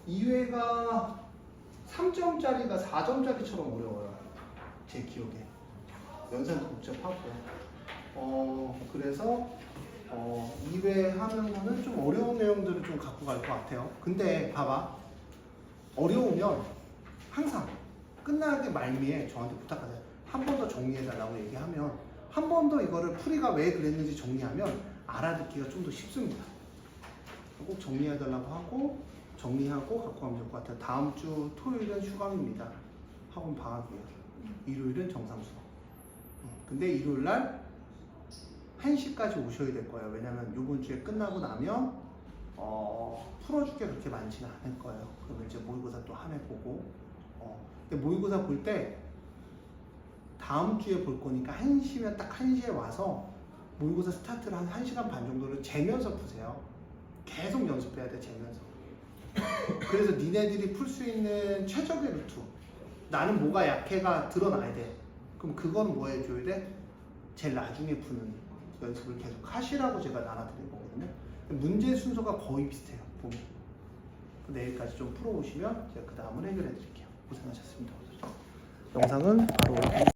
2회가 3점짜리가 4점짜리처럼 어려워요. 제 기억에. 연산도 복잡하고. 그래서 2회 하면은 좀 어려운 내용들을 좀 갖고 갈 것 같아요. 근데 봐봐. 어려우면 항상 끝나기 말미에 저한테 부탁하세요. 한 번 더 정리해달라고 얘기하면 한 번 더 이거를 풀이가 왜 그랬는지 정리하면 알아듣기가 좀 더 쉽습니다. 꼭 정리해달라고 하고 정리하고 갖고 가면 될 것 같아요. 다음 주 토요일은 휴강입니다. 학원 방학이에요. 일요일은 정상 수업. 근데 일요일날 1시까지 오셔야 될 거예요. 왜냐면 이번 주에 끝나고 나면 풀어줄 게 그렇게 많지는 않을 거예요. 그러면 이제 모의고사 또 한 해 보고 근데 모의고사 볼 때 다음 주에 볼 거니까 1시면 딱 1시에 와서 모의고사 스타트를 한 1시간 반 정도를 재면서 푸세요. 계속 연습해야 돼, 재면서. 그래서 니네들이 풀 수 있는 최적의 루트, 나는 뭐가 약해가 드러나야 돼. 그럼 그건 뭐 해줘야 돼? 제일 나중에 푸는 연습을 계속 하시라고 제가 나눠드린 거거든요. 문제 순서가 거의 비슷해요, 보면. 내일까지 좀 풀어오시면 제가 그 다음을 해결해 드릴게요. 고생하셨습니다. 영상은 바로